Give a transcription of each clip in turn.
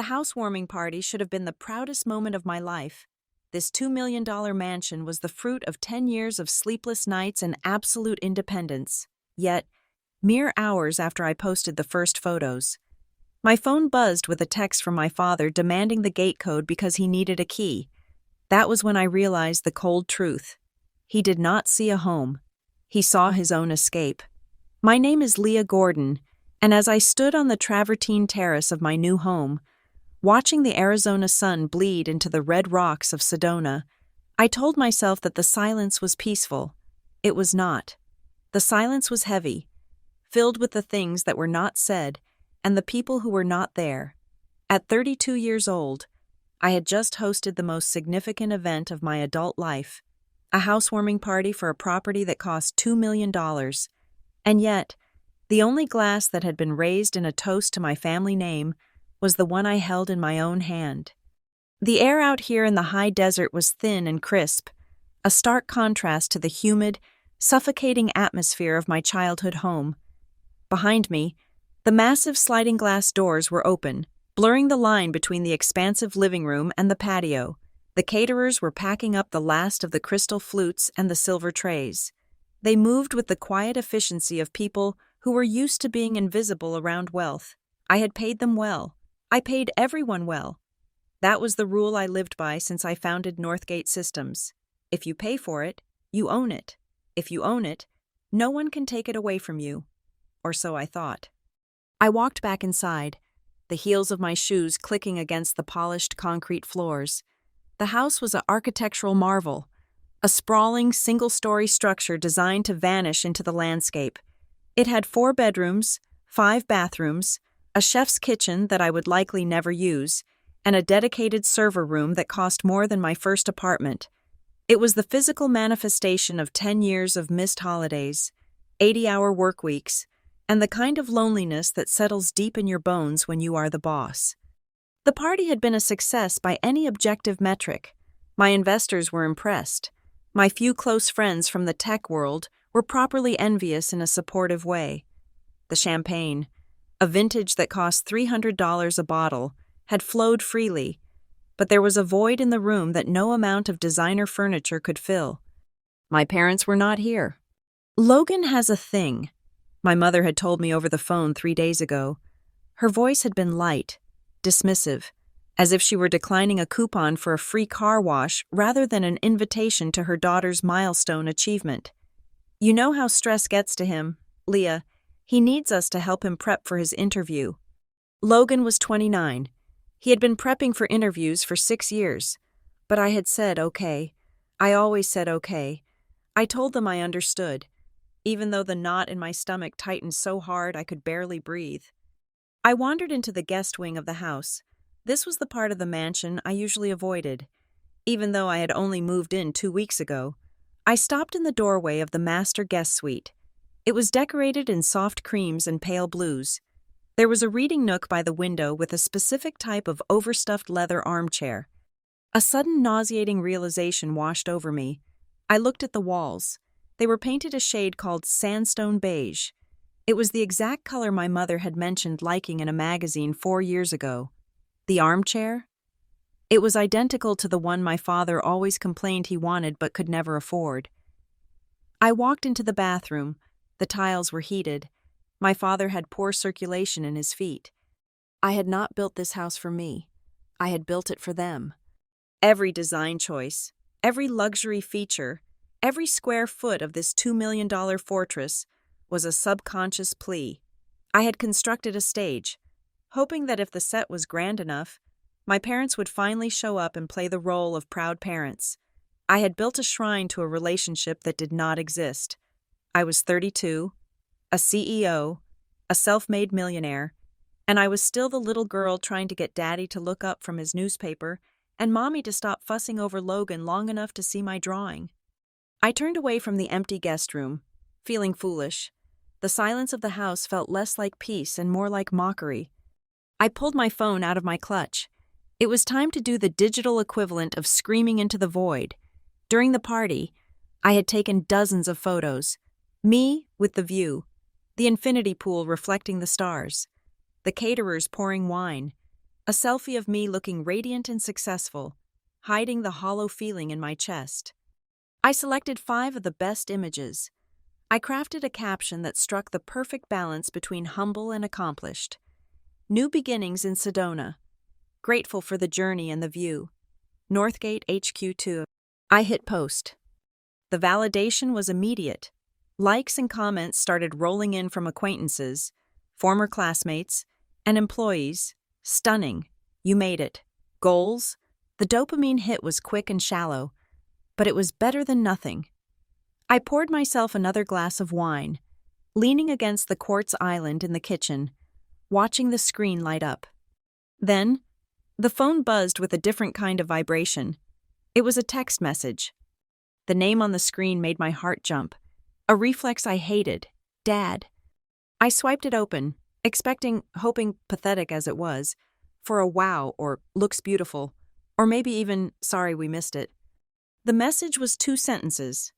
The housewarming party should have been the proudest moment of my life. This $2 million mansion was the fruit of 10 years of sleepless nights and absolute independence. Yet, mere hours after I posted the first photos, my phone buzzed with a text from my father demanding the gate code because he needed a key. That was when I realized the cold truth. He did not see a home. He saw his own escape. My name is Leah Gordon, and as I stood on the travertine terrace of my new home, watching the Arizona sun bleed into the red rocks of Sedona, I told myself that the silence was peaceful. It was not. The silence was heavy, filled with the things that were not said and the people who were not there. At 32 years old, I had just hosted the most significant event of my adult life, a housewarming party for a property that cost $2 million. And yet, the only glass that had been raised in a toast to my family name was the one I held in my own hand. The air out here in the high desert was thin and crisp, a stark contrast to the humid, suffocating atmosphere of my childhood home. Behind me, the massive sliding glass doors were open, blurring the line between the expansive living room and the patio. The caterers were packing up the last of the crystal flutes and the silver trays. They moved with the quiet efficiency of people who were used to being invisible around wealth. I had paid them well. I paid everyone well. That was the rule I lived by since I founded Northgate Systems. If you pay for it, you own it. If you own it, no one can take it away from you. Or so I thought. I walked back inside, the heels of my shoes clicking against the polished concrete floors. The house was an architectural marvel, a sprawling single-story structure designed to vanish into the landscape. It had 4 bedrooms, 5 bathrooms, a chef's kitchen that I would likely never use, and a dedicated server room that cost more than my first apartment. It was the physical manifestation of 10 years of missed holidays, 80-hour work weeks, and the kind of loneliness that settles deep in your bones when you are the boss. The party had been a success by any objective metric. My investors were impressed. My few close friends from the tech world were properly envious in a supportive way. The champagne, a vintage that cost $300 a bottle, had flowed freely, but there was a void in the room that no amount of designer furniture could fill. My parents were not here. Logan has a thing, my mother had told me over the phone 3 days ago. Her voice had been light, dismissive, as if she were declining a coupon for a free car wash rather than an invitation to her daughter's milestone achievement. You know how stress gets to him, Leah. He needs us to help him prep for his interview. Logan was 29. He had been prepping for interviews for 6 years. But I had said okay. I always said okay. I told them I understood, even though the knot in my stomach tightened so hard I could barely breathe. I wandered into the guest wing of the house. This was the part of the mansion I usually avoided. Even though I had only moved in 2 weeks ago, I stopped in the doorway of the master guest suite. It was decorated in soft creams and pale blues. There was a reading nook by the window with a specific type of overstuffed leather armchair. A sudden nauseating realization washed over me. I looked at the walls. They were painted a shade called sandstone beige. It was the exact color my mother had mentioned liking in a magazine 4 years ago. The armchair? It was identical to the one my father always complained he wanted but could never afford. I walked into the bathroom. The tiles were heated. My father had poor circulation in his feet. I had not built this house for me. I had built it for them. Every design choice, every luxury feature, every square foot of this $2 million fortress was a subconscious plea. I had constructed a stage, hoping that if the set was grand enough, my parents would finally show up and play the role of proud parents. I had built a shrine to a relationship that did not exist. I was 32, a CEO, a self-made millionaire, and I was still the little girl trying to get Daddy to look up from his newspaper and Mommy to stop fussing over Logan long enough to see my drawing. I turned away from the empty guest room, feeling foolish. The silence of the house felt less like peace and more like mockery. I pulled my phone out of my clutch. It was time to do the digital equivalent of screaming into the void. During the party, I had taken dozens of photos. Me with the view, the infinity pool reflecting the stars, the caterers pouring wine, A selfie of me looking radiant and successful, hiding the hollow feeling in my chest. I selected 5 of the best images. I crafted a caption that struck the perfect balance between humble and accomplished. New beginnings in Sedona. Grateful for the journey and the view. Northgate HQ2. I hit post. The validation was immediate. Likes and comments started rolling in from acquaintances, former classmates, and employees. Stunning. You made it. Goals? The dopamine hit was quick and shallow, but it was better than nothing. I poured myself another glass of wine, leaning against the quartz island in the kitchen, watching the screen light up. Then, the phone buzzed with a different kind of vibration. It was a text message. The name on the screen made my heart jump, a reflex I hated. Dad. I swiped it open, hoping, pathetic as it was, for a wow or looks beautiful, or maybe even sorry we missed it. The message was 2 sentences.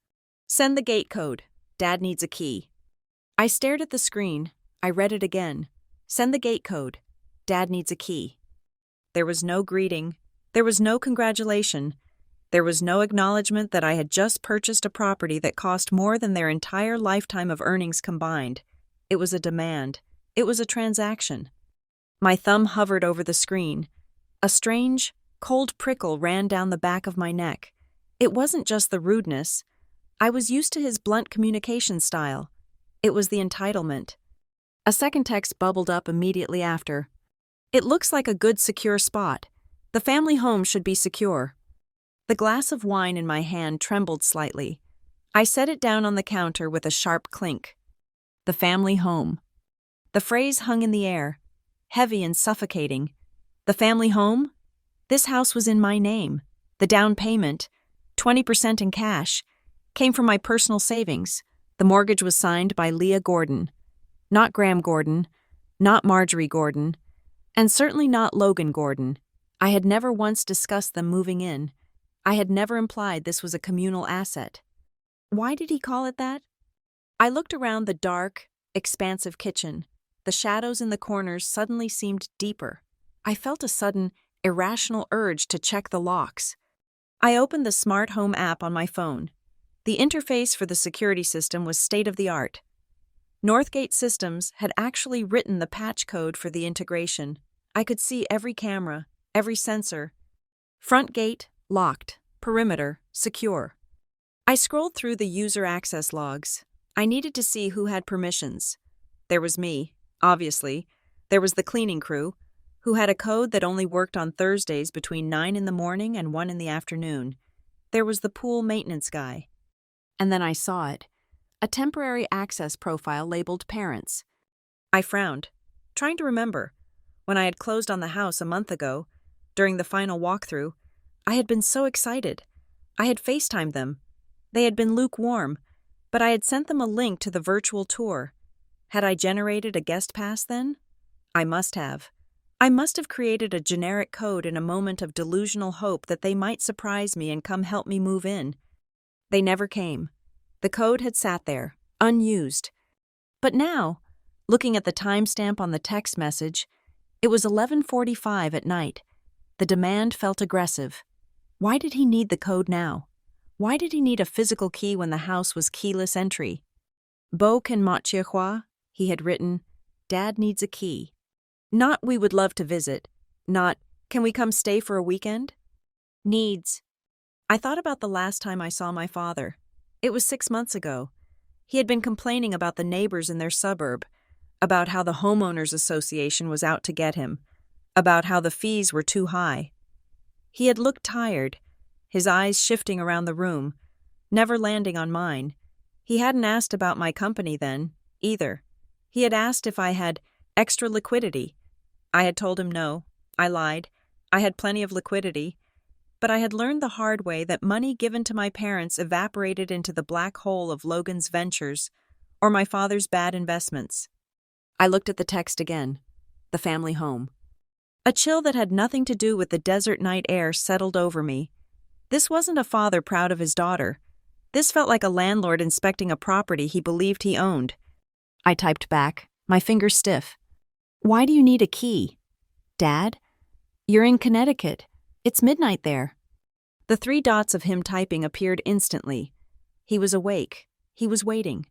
Send the gate code. Dad needs a key. I stared at the screen. I read it again. Send the gate code. Dad needs a key. There was no greeting. There was no congratulation. There was no acknowledgement that I had just purchased a property that cost more than their entire lifetime of earnings combined. It was a demand. It was a transaction. My thumb hovered over the screen. A strange, cold prickle ran down the back of my neck. It wasn't just the rudeness. I was used to his blunt communication style. It was the entitlement. A second text bubbled up immediately after. It looks like a good secure spot. The family home should be secure. The glass of wine in my hand trembled slightly. I set it down on the counter with a sharp clink. The family home. The phrase hung in the air, heavy and suffocating. The family home? This house was in my name. The down payment, 20% in cash, came from my personal savings. The mortgage was signed by Leah Gordon. Not Graham Gordon, not Marjorie Gordon, and certainly not Logan Gordon. I had never once discussed them moving in. I had never implied this was a communal asset. Why did he call it that? I looked around the dark, expansive kitchen. The shadows in the corners suddenly seemed deeper. I felt a sudden, irrational urge to check the locks. I opened the smart home app on my phone. The interface for the security system was state-of-the-art. Northgate Systems had actually written the patch code for the integration. I could see every camera, every sensor. Front gate, locked. Perimeter, secure. I scrolled through the user access logs. I needed to see who had permissions. There was me, obviously. There was the cleaning crew, who had a code that only worked on Thursdays between 9 in the morning and 1 in the afternoon. There was the pool maintenance guy. And then I saw it. A temporary access profile labeled Parents. I frowned, trying to remember. When I had closed on the house a month ago, during the final walkthrough, I had been so excited. I had FaceTimed them. They had been lukewarm, but I had sent them a link to the virtual tour. Had I generated a guest pass then? I must have. I must have created a generic code in a moment of delusional hope that they might surprise me and come help me move in. They never came. The code had sat there, unused. But now, looking at the timestamp on the text message, it was 11:45 at night. The demand felt aggressive. Why did he need the code now? Why did he need a physical key when the house was keyless entry? Bo can Mathieu, he had written, Dad needs a key. Not we would love to visit. Not, can we come stay for a weekend? Needs. I thought about the last time I saw my father. It was 6 months ago. He had been complaining about the neighbors in their suburb, about how the homeowners association was out to get him, about how the fees were too high. He had looked tired, his eyes shifting around the room, never landing on mine. He hadn't asked about my company then, either. He had asked if I had extra liquidity. I had told him no. I lied. I had plenty of liquidity. But I had learned the hard way that money given to my parents evaporated into the black hole of Logan's ventures or my father's bad investments. I looked at the text again. The family home. A chill that had nothing to do with the desert night air settled over me. This wasn't a father proud of his daughter. This felt like a landlord inspecting a property he believed he owned. I typed back, my fingers stiff. Why do you need a key? Dad? You're in Connecticut. It's midnight there. The three dots of him typing appeared instantly. He was awake. He was waiting.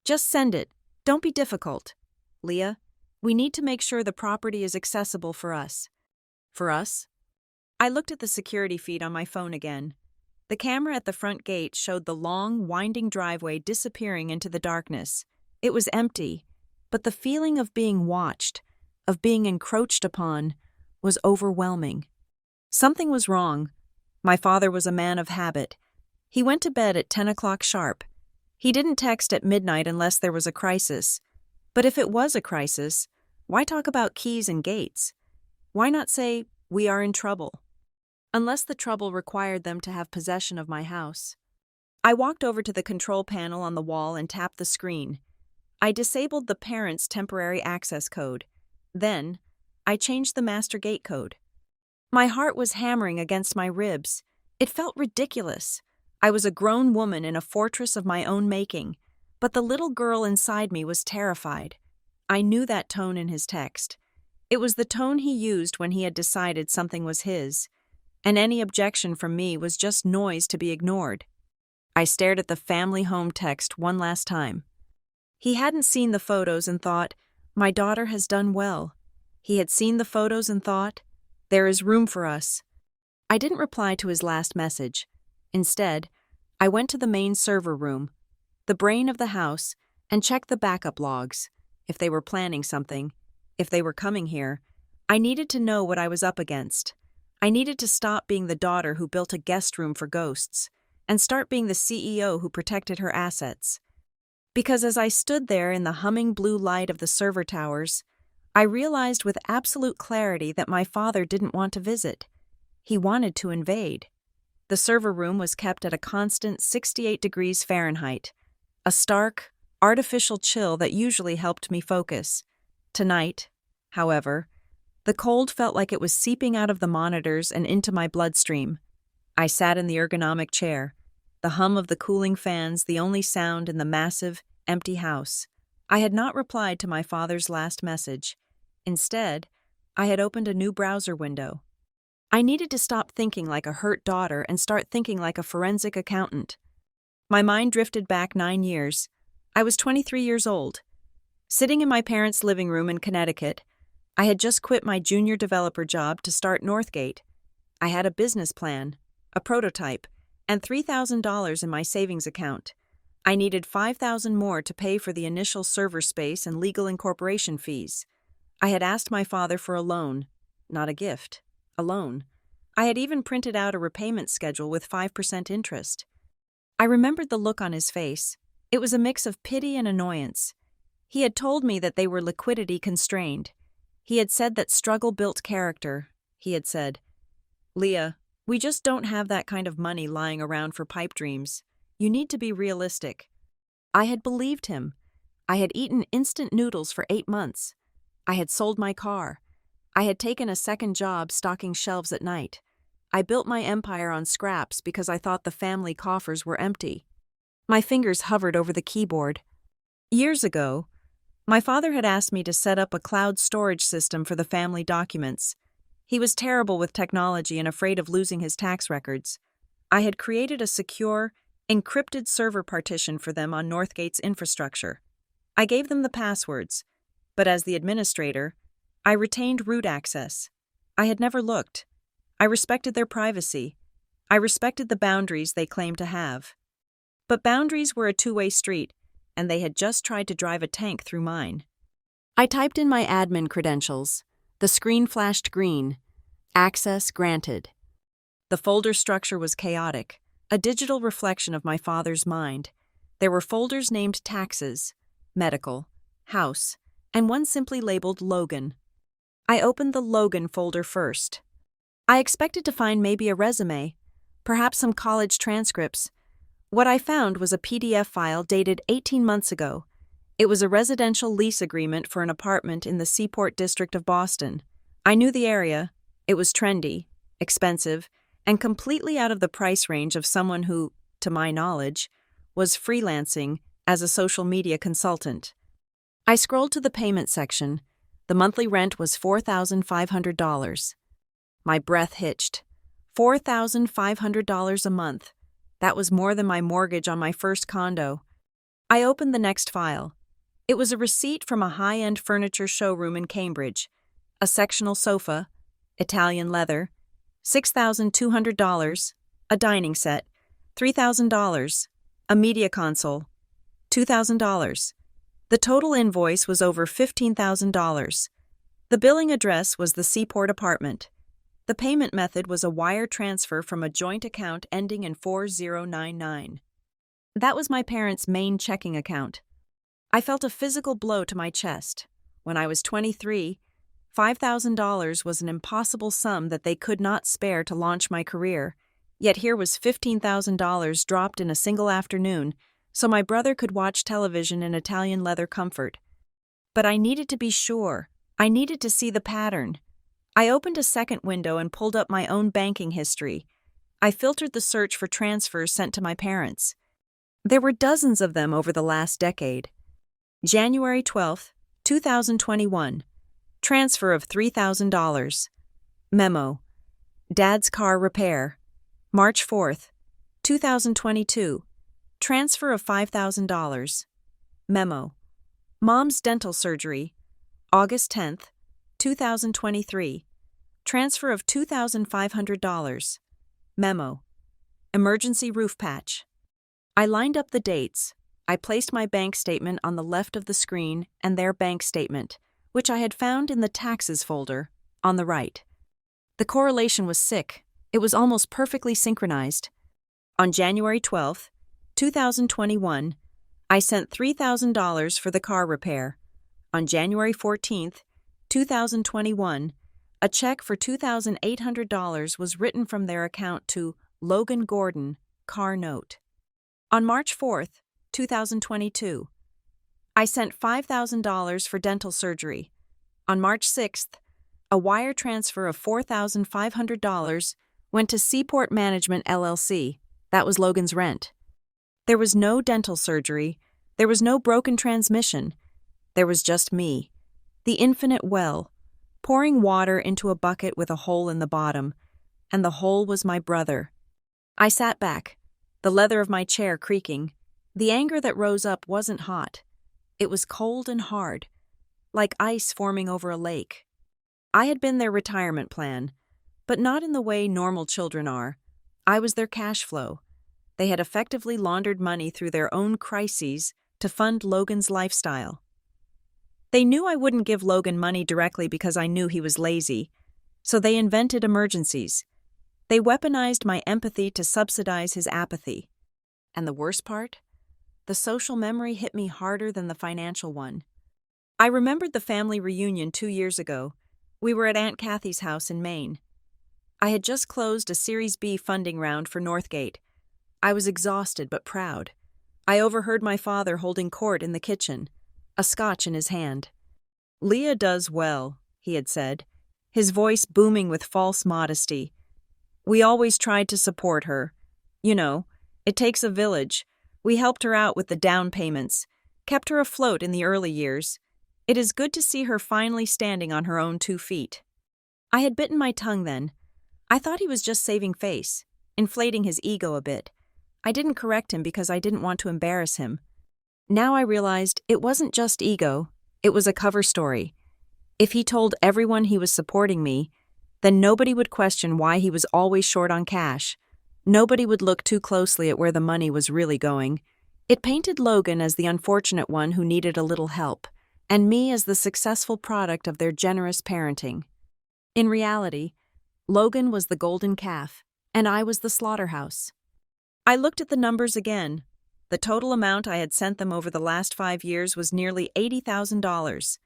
Just send it. Don't be difficult. Leah, we need to make sure the property is accessible for us. For us? I looked at the security feed on my phone again. The camera at the front gate showed the long, winding driveway disappearing into the darkness. It was empty, but the feeling of being watched, of being encroached upon, was overwhelming. Something was wrong. My father was a man of habit. He went to bed at 10 o'clock sharp. He didn't text at midnight unless there was a crisis. But if it was a crisis, why talk about keys and gates? Why not say, "We are in trouble"? Unless the trouble required them to have possession of my house. I walked over to the control panel on the wall and tapped the screen. I disabled the parents' temporary access code. Then, I changed the master gate code. My heart was hammering against my ribs. It felt ridiculous. I was a grown woman in a fortress of my own making, but the little girl inside me was terrified. I knew that tone in his text. It was the tone he used when he had decided something was his, and any objection from me was just noise to be ignored. I stared at the family home text one last time. He hadn't seen the photos and thought, "My daughter has done well." He had seen the photos and thought, "There is room for us." I didn't reply to his last message. Instead, I went to the main server room, the brain of the house, and checked the backup logs. If they were planning something, if they were coming here, I needed to know what I was up against. I needed to stop being the daughter who built a guest room for ghosts, and start being the CEO who protected her assets. Because as I stood there in the humming blue light of the server towers, I realized with absolute clarity that my father didn't want to visit. He wanted to invade. The server room was kept at a constant 68 degrees Fahrenheit, a stark, artificial chill that usually helped me focus. Tonight, however, the cold felt like it was seeping out of the monitors and into my bloodstream. I sat in the ergonomic chair, the hum of the cooling fans the only sound in the massive, empty house. I had not replied to my father's last message. Instead, I had opened a new browser window. I needed to stop thinking like a hurt daughter and start thinking like a forensic accountant. My mind drifted back 9 years. I was 23 years old. Sitting in my parents' living room in Connecticut, I had just quit my junior developer job to start Northgate. I had a business plan, a prototype, and $3,000 in my savings account. I needed $5,000 more to pay for the initial server space and legal incorporation fees. I had asked my father for a loan, not a gift, a loan. I had even printed out a repayment schedule with 5% interest. I remembered the look on his face. It was a mix of pity and annoyance. He had told me that they were liquidity constrained. He had said that struggle built character. He had said, "Leah, we just don't have that kind of money lying around for pipe dreams. You need to be realistic." I had believed him. I had eaten instant noodles for 8 months. I had sold my car. I had taken a second job stocking shelves at night. I built my empire on scraps because I thought the family coffers were empty. My fingers hovered over the keyboard. Years ago, my father had asked me to set up a cloud storage system for the family documents. He was terrible with technology and afraid of losing his tax records. I had created a secure, encrypted server partition for them on Northgate's infrastructure. I gave them the passwords, but as the administrator, I retained root access. I had never looked. I respected their privacy. I respected the boundaries they claimed to have. But boundaries were a two-way street, and they had just tried to drive a tank through mine. I typed in my admin credentials. The screen flashed green. Access granted. The folder structure was chaotic, a digital reflection of my father's mind. There were folders named taxes, medical, house, and one simply labeled Logan. I opened the Logan folder first. I expected to find maybe a resume, perhaps some college transcripts. What I found was a PDF file dated 18 months ago. It was a residential lease agreement for an apartment in the Seaport District of Boston. I knew the area. It was trendy, expensive, and completely out of the price range of someone who, to my knowledge, was freelancing as a social media consultant. I scrolled to the payment section. The monthly rent was $4,500. My breath hitched. $4,500 a month. That was more than my mortgage on my first condo. I opened the next file. It was a receipt from a high-end furniture showroom in Cambridge. A sectional sofa, Italian leather, $6,200, a dining set, $3,000, a media console, $2,000. The total invoice was over $15,000. The billing address was the Seaport apartment. The payment method was a wire transfer from a joint account ending in 4099. That was my parents' main checking account. I felt a physical blow to my chest. When I was 23, $5,000 was an impossible sum that they could not spare to launch my career. Yet here was $15,000 dropped in a single afternoon, so my brother could watch television in Italian leather comfort. But I needed to be sure. I needed to see the pattern. I opened a second window and pulled up my own banking history. I filtered the search for transfers sent to my parents. There were dozens of them over the last decade. January 12, 2021. Transfer of $3,000. Memo. Dad's car repair. March 4, 2022. Transfer of $5,000. Memo. Mom's dental surgery. August 10, 2023. Transfer of $2,500. Memo. Emergency roof patch. I lined up the dates. I placed my bank statement on the left of the screen and their bank statement, which I had found in the taxes folder, on the right. The correlation was sick. It was almost perfectly synchronized. On January 12, 2021, I sent $3,000 for the car repair. On January 14, 2021, a check for $2,800 was written from their account to Logan Gordon, car note. On March 4, 2022, I sent $5,000 for dental surgery. On March 6th, a wire transfer of $4,500 went to Seaport Management LLC. That was Logan's rent. There was no dental surgery. There was no broken transmission. There was just me, the infinite well, pouring water into a bucket with a hole in the bottom, and the hole was my brother. I sat back, the leather of my chair creaking. The anger that rose up wasn't hot. It was cold and hard, like ice forming over a lake. I had been their retirement plan, but not in the way normal children are. I was their cash flow. They had effectively laundered money through their own crises to fund Logan's lifestyle. They knew I wouldn't give Logan money directly because I knew he was lazy, so they invented emergencies. They weaponized my empathy to subsidize his apathy. And the worst part? The social memory hit me harder than the financial one. I remembered the family reunion 2 years ago. We were at Aunt Kathy's house in Maine. I had just closed a Series B funding round for Northgate. I was exhausted but proud. I overheard my father holding court in the kitchen, a scotch in his hand. "Leah does well," he had said, his voice booming with false modesty. "We always tried to support her. You know, it takes a village. We helped her out with the down payments, kept her afloat in the early years. It is good to see her finally standing on her own 2 feet." I had bitten my tongue then. I thought he was just saving face, inflating his ego a bit. I didn't correct him because I didn't want to embarrass him. Now I realized it wasn't just ego, it was a cover story. If he told everyone he was supporting me, then nobody would question why he was always short on cash. Nobody would look too closely at where the money was really going. It painted Logan as the unfortunate one who needed a little help, and me as the successful product of their generous parenting. In reality, Logan was the golden calf, and I was the slaughterhouse. I looked at the numbers again. The total amount I had sent them over the last 5 years was nearly $80,000.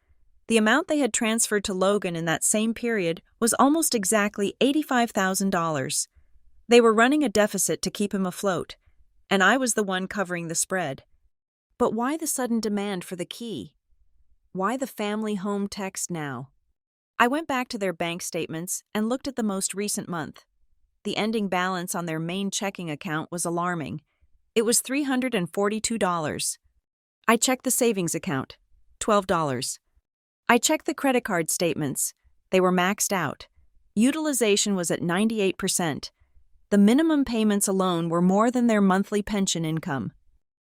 The amount they had transferred to Logan in that same period was almost exactly $85,000. They were running a deficit to keep him afloat, and I was the one covering the spread. But why the sudden demand for the key? Why the family home text now? I went back to their bank statements and looked at the most recent month. The ending balance on their main checking account was alarming. It was $342. I checked the savings account, $12. I checked the credit card statements. They were maxed out. Utilization was at 98%. The minimum payments alone were more than their monthly pension income.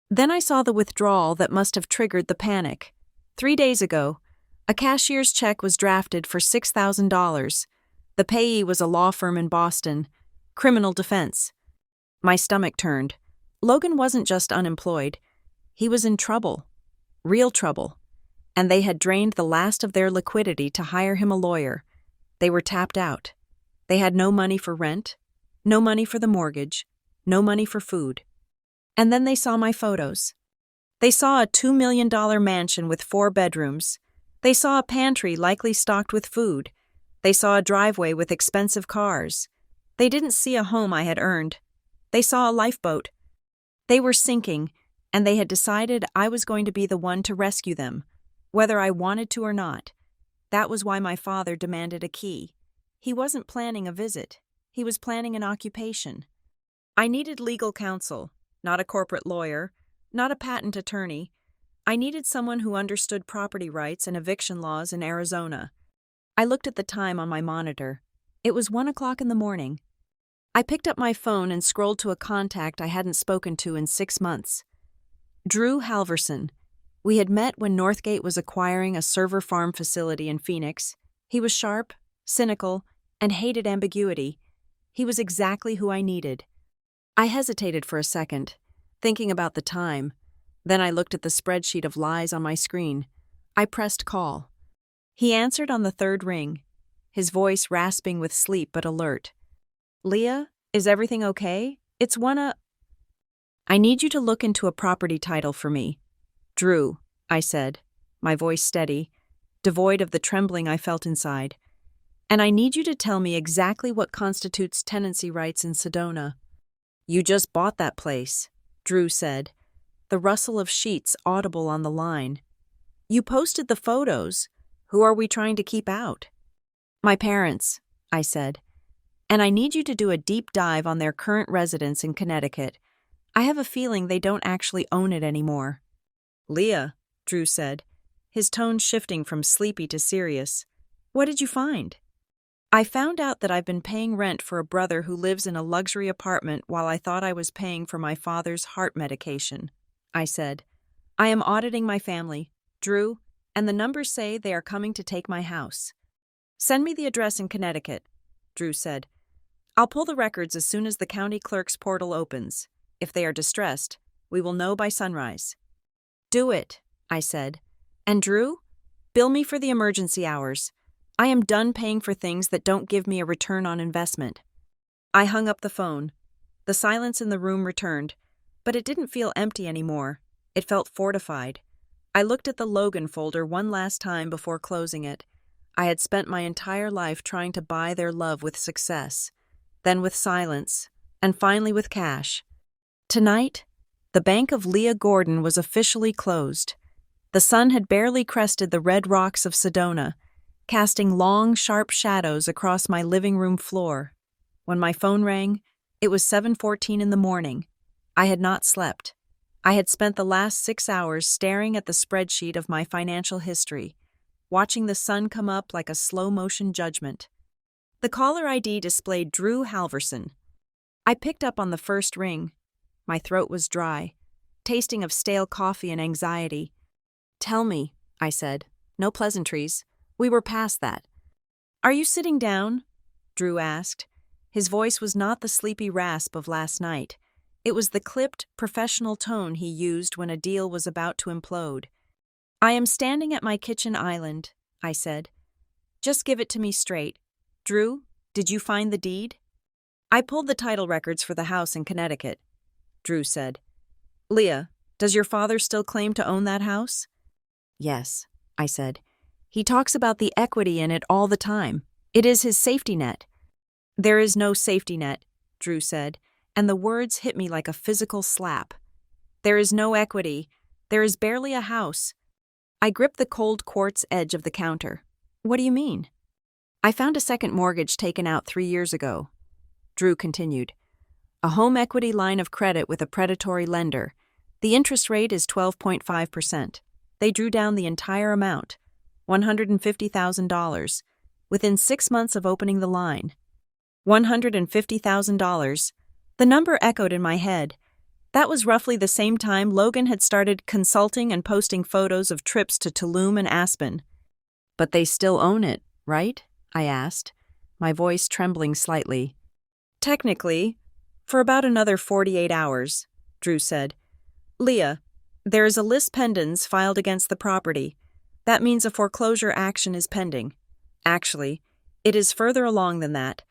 Then I saw the withdrawal that must have triggered the panic. 3 days ago, a cashier's check was drafted for $6,000. The payee was a law firm in Boston, criminal defense. My stomach turned. Logan wasn't just unemployed. He was in trouble. Real trouble. And they had drained the last of their liquidity to hire him a lawyer. They were tapped out. They had no money for rent, no money for the mortgage, no money for food. And then they saw my photos. They saw a $2 million mansion with 4 bedrooms. They saw a pantry likely stocked with food. They saw a driveway with expensive cars. They didn't see a home I had earned. They saw a lifeboat. They were sinking, and they had decided I was going to be the one to rescue them, whether I wanted to or not. That was why my father demanded a key. He wasn't planning a visit. He was planning an occupation. I needed legal counsel, not a corporate lawyer, not a patent attorney. I needed someone who understood property rights and eviction laws in Arizona. I looked at the time on my monitor. It was 1 o'clock in the morning. I picked up my phone and scrolled to a contact I hadn't spoken to in 6 months. Drew Halverson. We had met when Northgate was acquiring a server farm facility in Phoenix. He was sharp, cynical, and hated ambiguity. He was exactly who I needed. I hesitated for a second, thinking about the time. Then I looked at the spreadsheet of lies on my screen. I pressed call. He answered on the 3rd ring, his voice rasping with sleep but alert. "Leah, is everything okay? It's I need you to look into a property title for me." "Drew," I said, my voice steady, devoid of the trembling I felt inside. "And I need you to tell me exactly what constitutes tenancy rights in Sedona." "You just bought that place," Drew said, the rustle of sheets audible on the line. "You posted the photos. Who are we trying to keep out?" "My parents," I said. "And I need you to do a deep dive on their current residence in Connecticut. I have a feeling they don't actually own it anymore." "Leah," Drew said, his tone shifting from sleepy to serious. "What did you find?" "I found out that I've been paying rent for a brother who lives in a luxury apartment while I thought I was paying for my father's heart medication," I said. "I am auditing my family, Drew, and the numbers say they are coming to take my house." "Send me the address in Connecticut," Drew said. "I'll pull the records as soon as the county clerk's portal opens. If they are distressed, we will know by sunrise." "Do it," I said. "And Drew, bill me for the emergency hours. I am done paying for things that don't give me a return on investment." I hung up the phone. The silence in the room returned, but it didn't feel empty anymore. It felt fortified. I looked at the Logan folder one last time before closing it. I had spent my entire life trying to buy their love with success, then with silence, and finally with cash. Tonight, the bank of Leah Gordon was officially closed. The sun had barely crested the red rocks of Sedona, casting long, sharp shadows across my living room floor. When my phone rang, it was 7:14 in the morning. I had not slept. I had spent the last 6 hours staring at the spreadsheet of my financial history, watching the sun come up like a slow-motion judgment. The caller ID displayed Drew Halverson. I picked up on the first ring. My throat was dry, tasting of stale coffee and anxiety. "Tell me," I said. "No pleasantries. We were past that." "Are you sitting down?" Drew asked. His voice was not the sleepy rasp of last night. It was the clipped, professional tone he used when a deal was about to implode. "I am standing at my kitchen island," I said. "Just give it to me straight. Drew, did you find the deed?" "I pulled the title records for the house in Connecticut," Drew said. "Leah, does your father still claim to own that house?" "Yes," I said. "He talks about the equity in it all the time. It is his safety net." "There is no safety net," Drew said, and the words hit me like a physical slap. "There is no equity. There is barely a house." I gripped the cold quartz edge of the counter. "What do you mean?" "I found a second mortgage taken out 3 years ago," Drew continued. "A home equity line of credit with a predatory lender. The interest rate is 12.5%. They drew down the entire amount, $150,000. within 6 months of opening the line. $150,000. The number echoed in my head. That was roughly the same time Logan had started consulting and posting photos of trips to Tulum and Aspen. But they still own it, right? I asked, my voice trembling slightly. Technically, for about another 48 hours, Drew said. Leah, there is a lis pendens filed against the property. That means a foreclosure action is pending. Actually, it is further along than that.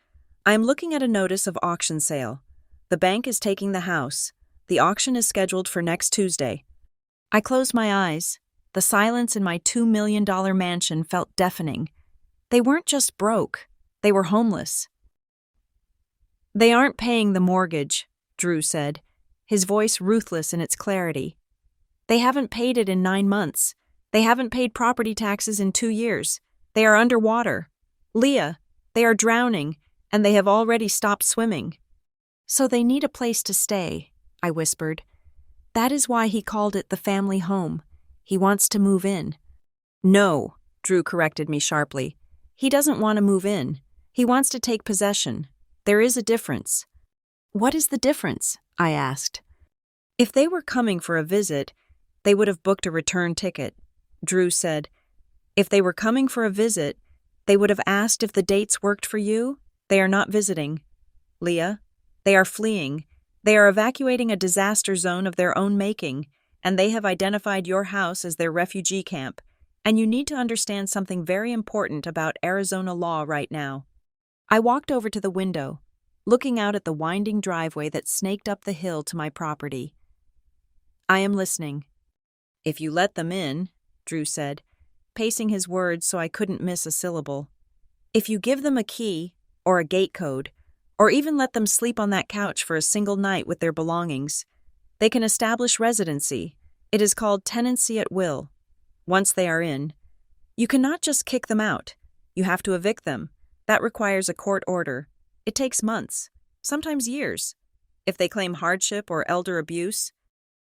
I am looking at a notice of auction sale. The bank is taking the house. The auction is scheduled for next Tuesday. I closed my eyes. The silence in my $2 million mansion felt deafening. They weren't just broke. They were homeless. They aren't paying the mortgage, Drew said, his voice ruthless in its clarity. They haven't paid it in 9 months. They haven't paid property taxes in 2 years. They are underwater. Leah, they are drowning, and they have already stopped swimming. So they need a place to stay, I whispered. That is why he called it the family home. He wants to move in. No, Drew corrected me sharply. He doesn't want to move in. He wants to take possession. There is a difference. What is the difference? I asked. If they were coming for a visit, they would have booked a return ticket, Drew said. If they were coming for a visit, they would have asked if the dates worked for you. They are not visiting. Leah, they are fleeing. They are evacuating a disaster zone of their own making, and they have identified your house as their refugee camp. And you need to understand something very important about Arizona law right now. I walked over to the window, looking out at the winding driveway that snaked up the hill to my property. I am listening. If you let them in, Drew said, pacing his words so I couldn't miss a syllable. If you give them a key, or a gate code, or even let them sleep on that couch for a single night with their belongings, they can establish residency. It is called tenancy at will. Once they are in, you cannot just kick them out. You have to evict them. That requires a court order. It takes months, sometimes years. If they claim hardship or elder abuse,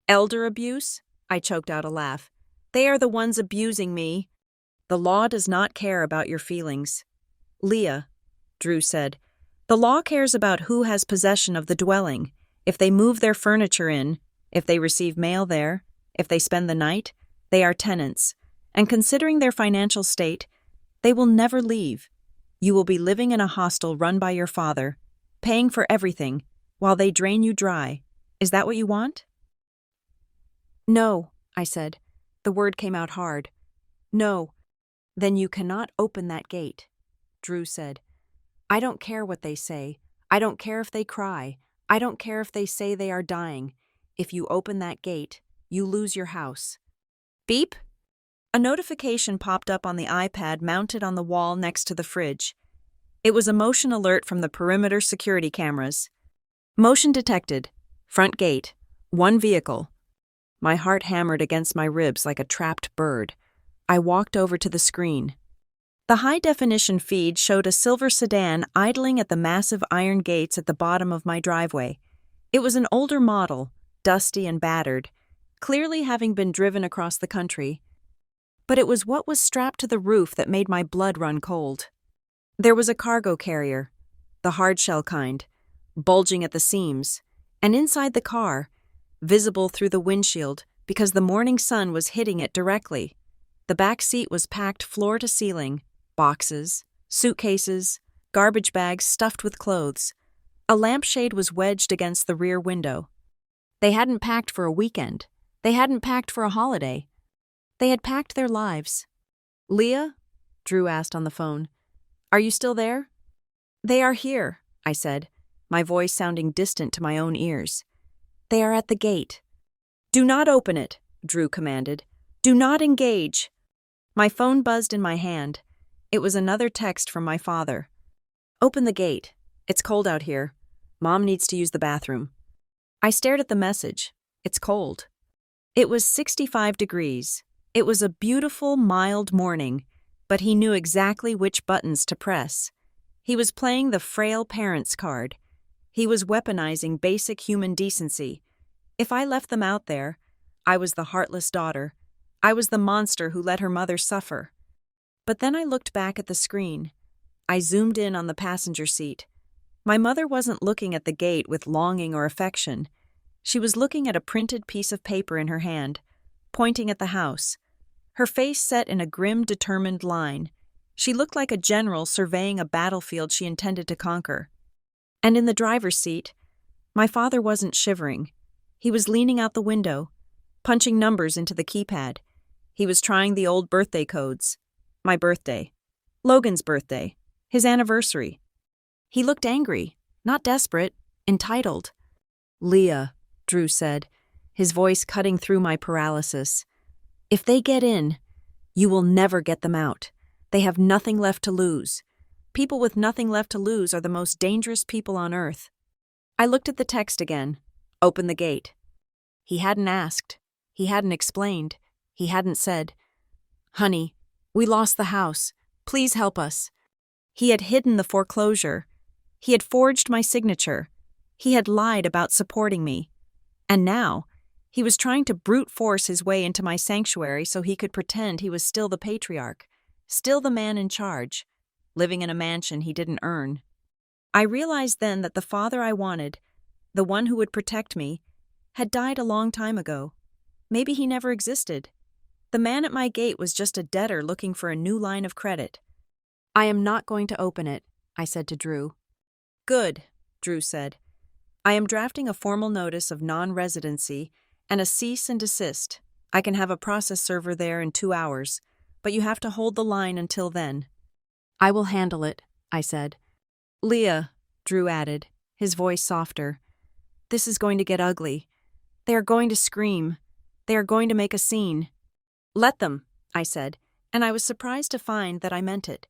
I choked out a laugh. They are the ones abusing me. The law does not care about your feelings. Leah, Drew said, the law cares about who has possession of the dwelling, if they move their furniture in, if they receive mail there, if they spend the night. They are tenants, and considering their financial state, they will never leave. You will be living in a hostel run by your father, paying for everything, while they drain you dry. Is that what you want? No, I said. The word came out hard. No. Then you cannot open that gate, Drew said. I don't care what they say. I don't care if they cry. I don't care if they say they are dying. If you open that gate, you lose your house. Beep! A notification popped up on the iPad mounted on the wall next to the fridge. It was a motion alert from the perimeter security cameras. Motion detected. Front gate. 1 vehicle. My heart hammered against my ribs like a trapped bird. I walked over to the screen. The high-definition feed showed a silver sedan idling at the massive iron gates at the bottom of my driveway. It was an older model, dusty and battered, clearly having been driven across the country. But it was what was strapped to the roof that made my blood run cold. There was a cargo carrier, the hardshell kind, bulging at the seams, and inside the car, visible through the windshield because the morning sun was hitting it directly, the back seat was packed floor to ceiling, boxes, suitcases, garbage bags stuffed with clothes. A lampshade was wedged against the rear window. They hadn't packed for a weekend. They hadn't packed for a holiday. They had packed their lives. Leah? Drew asked on the phone. Are you still there? They are here, I said, my voice sounding distant to my own ears. They are at the gate. Do not open it, Drew commanded. Do not engage. My phone buzzed in my hand. It was another text from my father. Open the gate. It's cold out here. Mom needs to use the bathroom. I stared at the message. It's cold. It was 65 degrees. It was a beautiful, mild morning, but he knew exactly which buttons to press. He was playing the frail parents card. He was weaponizing basic human decency. If I left them out there, I was the heartless daughter. I was the monster who let her mother suffer. But then I looked back at the screen. I zoomed in on the passenger seat. My mother wasn't looking at the gate with longing or affection. She was looking at a printed piece of paper in her hand, pointing at the house. Her face set in a grim, determined line. She looked like a general surveying a battlefield she intended to conquer. And in the driver's seat, my father wasn't shivering. He was leaning out the window, punching numbers into the keypad. He was trying the old birthday codes. My birthday. Logan's birthday. His anniversary. He looked angry, not desperate, entitled. "Leah," Drew said, his voice cutting through my paralysis. "If they get in, you will never get them out. They have nothing left to lose. People with nothing left to lose are the most dangerous people on earth." I looked at the text again. Open the gate. He hadn't asked. He hadn't explained. He hadn't said, "Honey, we lost the house. Please help us." He had hidden the foreclosure. He had forged my signature. He had lied about supporting me. And now, he was trying to brute force his way into my sanctuary so he could pretend he was still the patriarch, still the man in charge, living in a mansion he didn't earn. I realized then that the father I wanted, the one who would protect me, had died a long time ago. Maybe he never existed. The man at my gate was just a debtor looking for a new line of credit. "I am not going to open it," I said to Drew. "Good," Drew said. "I am drafting a formal notice of non-residency and a cease and desist. I can have a process server there in 2 hours, but you have to hold the line until then." "I will handle it," I said. "Leah," Drew added, his voice softer, "this is going to get ugly. They are going to scream. They are going to make a scene." "Let them," I said, and I was surprised to find that I meant it.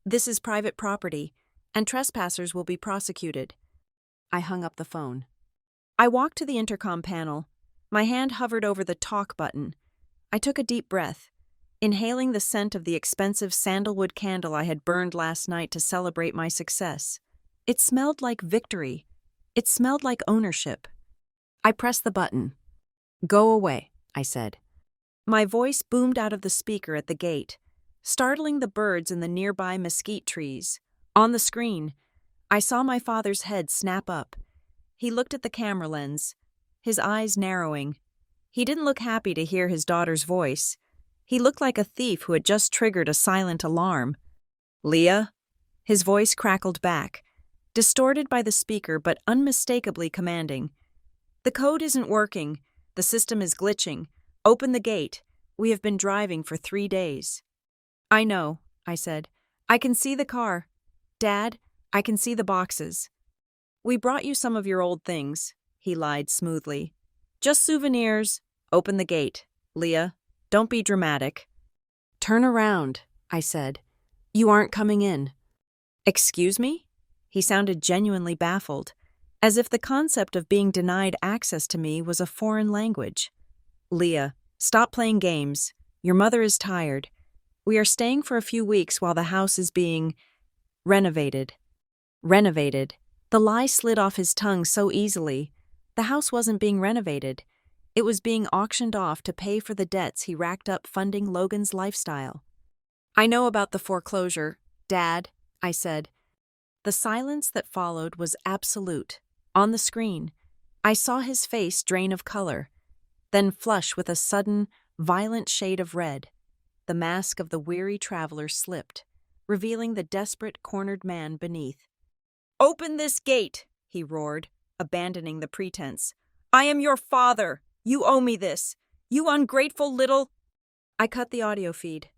"This is private property, and trespassers will be prosecuted." I hung up the phone. I walked to the intercom panel. My hand hovered over the talk button. I took a deep breath, inhaling the scent of the expensive sandalwood candle I had burned last night to celebrate my success. It smelled like victory. It smelled like ownership. I pressed the button. "Go away," I said. My voice boomed out of the speaker at the gate, startling the birds in the nearby mesquite trees. On the screen, I saw my father's head snap up. He looked at the camera lens, his eyes narrowing. He didn't look happy to hear his daughter's voice. He looked like a thief who had just triggered a silent alarm. "Leah?" His voice crackled back, distorted by the speaker but unmistakably commanding. "The code isn't working. The system is glitching. Open the gate. We have been driving for 3 days." "I know," I said. "I can see the car. Dad, I can see the boxes." "We brought you some of your old things," he lied smoothly. "Just souvenirs. Open the gate. Leah, don't be dramatic." "Turn around," I said. "You aren't coming in." "Excuse me?" He sounded genuinely baffled, as if the concept of being denied access to me was a foreign language. "Leah, stop playing games. Your mother is tired. We are staying for a few weeks while the house is being renovated." Renovated. The lie slid off his tongue so easily. The house wasn't being renovated. It was being auctioned off to pay for the debts he racked up funding Logan's lifestyle. "I know about the foreclosure, Dad," I said. The silence that followed was absolute. On the screen, I saw his face drain of color, then flush with a sudden, violent shade of red. The mask of the weary traveler slipped, revealing the desperate, cornered man beneath. "Open this gate," he roared, abandoning the pretense. "I am your father. You owe me this. You ungrateful little—" I cut the audio feed.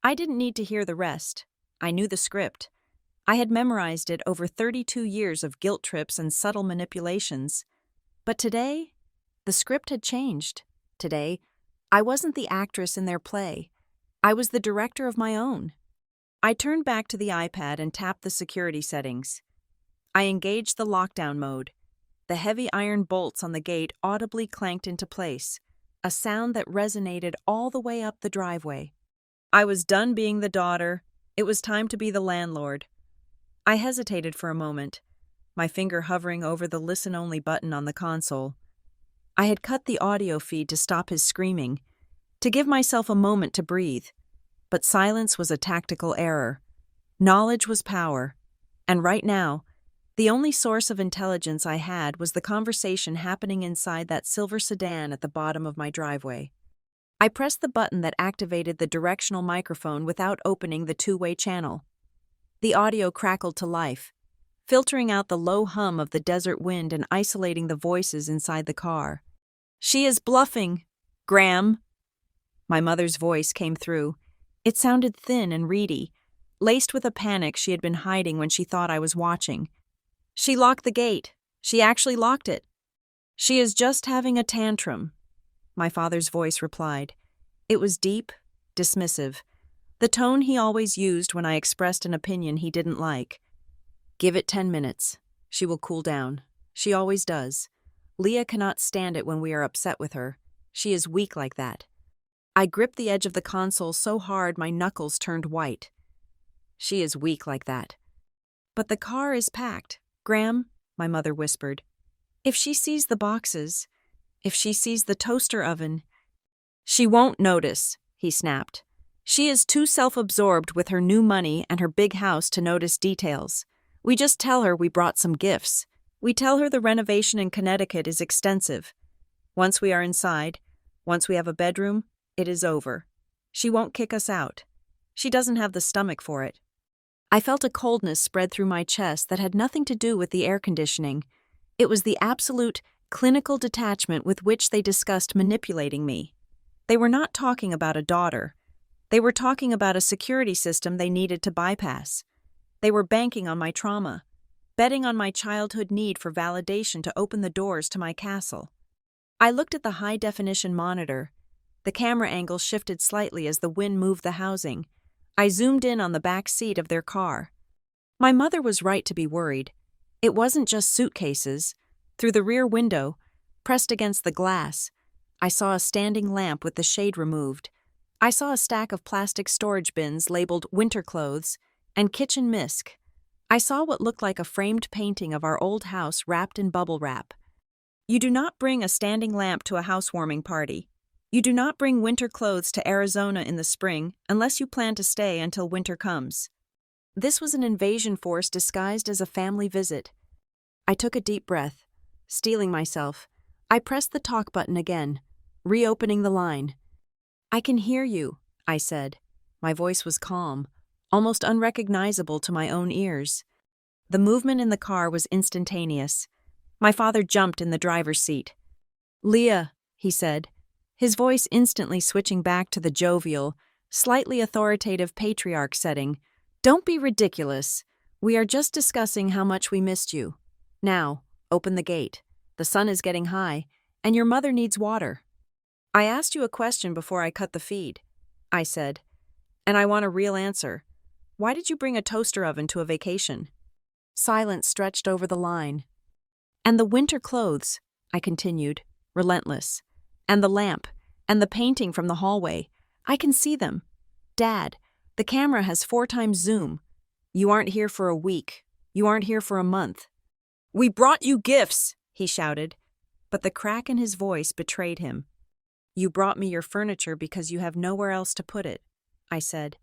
I didn't need to hear the rest. I knew the script. I had memorized it over 32 years of guilt trips and subtle manipulations. But today, the script had changed. Today, I wasn't the actress in their play. I was the director of my own. I turned back to the iPad and tapped the security settings. I engaged the lockdown mode. The heavy iron bolts on the gate audibly clanked into place, a sound that resonated all the way up the driveway. I was done being the daughter. It was time to be the landlord. I hesitated for a moment, my finger hovering over the listen-only button on the console. I had cut the audio feed to stop his screaming, to give myself a moment to breathe. But silence was a tactical error. Knowledge was power, and right now, the only source of intelligence I had was the conversation happening inside that silver sedan at the bottom of my driveway. I pressed the button that activated the directional microphone without opening the two-way channel. The audio crackled to life, filtering out the low hum of the desert wind and isolating the voices inside the car. "She is bluffing, Graham." My mother's voice came through. It sounded thin and reedy, laced with a panic she had been hiding when she thought I was watching. "She locked the gate. She actually locked it." "She is just having a tantrum," my father's voice replied. It was deep, dismissive, the tone he always used when I expressed an opinion he didn't like. "Give it 10 minutes. She will cool down. She always does. Leah cannot stand it when we are upset with her. She is weak like that." I gripped the edge of the console so hard my knuckles turned white. "She is weak like that." "But the car is packed, Graham," my mother whispered. "If she sees the boxes, if she sees the toaster oven—" "She won't notice," he snapped. "She is too self-absorbed with her new money and her big house to notice details. We just tell her we brought some gifts. We tell her the renovation in Connecticut is extensive. Once we are inside, once we have a bedroom, it is over. She won't kick us out. She doesn't have the stomach for it." I felt a coldness spread through my chest that had nothing to do with the air conditioning. It was the absolute, clinical detachment with which they discussed manipulating me. They were not talking about a daughter. They were talking about a security system they needed to bypass. They were banking on my trauma, betting on my childhood need for validation to open the doors to my castle. I looked at the high-definition monitor. The camera angle shifted slightly as the wind moved the housing. I zoomed in on the back seat of their car. My mother was right to be worried. It wasn't just suitcases. Through the rear window, pressed against the glass, I saw a standing lamp with the shade removed. I saw a stack of plastic storage bins labeled winter clothes and kitchen mist. I saw what looked like a framed painting of our old house wrapped in bubble wrap. You do not bring a standing lamp to a housewarming party. You do not bring winter clothes to Arizona in the spring unless you plan to stay until winter comes. This was an invasion force disguised as a family visit. I took a deep breath. Steeling myself, I pressed the talk button again, reopening the line. "I can hear you," I said. My voice was calm, almost unrecognizable to my own ears. The movement in the car was instantaneous. My father jumped in the driver's seat. "Leah," he said, his voice instantly switching back to the jovial, slightly authoritative patriarch setting. "Don't be ridiculous. We are just discussing how much we missed you. Now, open the gate. The sun is getting high, and your mother needs water." "I asked you a question before I cut the feed," I said, "and I want a real answer. Why did you bring a toaster oven to a vacation?" Silence stretched over the line. "And the winter clothes," I continued, relentless. "And the lamp, and the painting from the hallway. I can see them. Dad, the camera has 4 times zoom. You aren't here for a week. You aren't here for a month." "We brought you gifts," he shouted, but the crack in his voice betrayed him. "You brought me your furniture because you have nowhere else to put it," I said.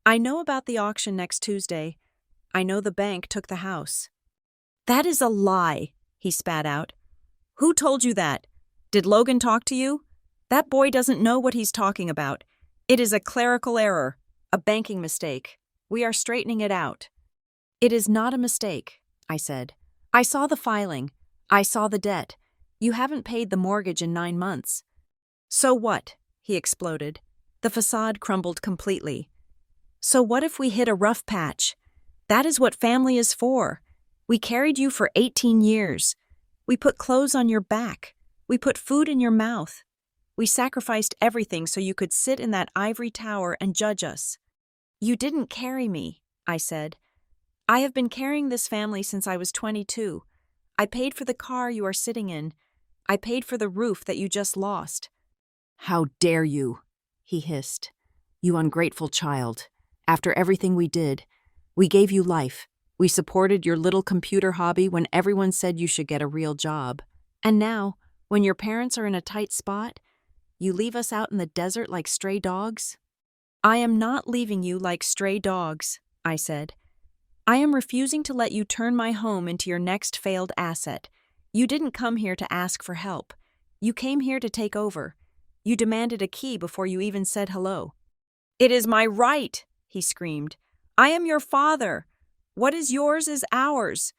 "I know about the auction next Tuesday. I know the bank took the house." "That is a lie," he spat out. "Who told you that? Did Logan talk to you? That boy doesn't know what he's talking about. It is a clerical error, a banking mistake. We are straightening it out." "It is not a mistake," I said. "I saw the filing. I saw the debt. You haven't paid the mortgage in 9 months." "So what?" he exploded. The facade crumbled completely. "So what if we hit a rough patch? That is what family is for. We carried you for 18 years. We put clothes on your back. We put food in your mouth. We sacrificed everything so you could sit in that ivory tower and judge us." "You didn't carry me," I said. "I have been carrying this family since I was 22. I paid for the car you are sitting in. I paid for the roof that you just lost." "How dare you?" he hissed. "You ungrateful child. After everything we did, we gave you life. We supported your little computer hobby when everyone said you should get a real job. And now, when your parents are in a tight spot, you leave us out in the desert like stray dogs?" "I am not leaving you like stray dogs," I said. I am refusing to let you turn my home into your next failed asset. You didn't come here to ask for help. You came here to take over. You demanded a key before you even said hello. It is my right, he screamed. I am your father. What is yours is ours.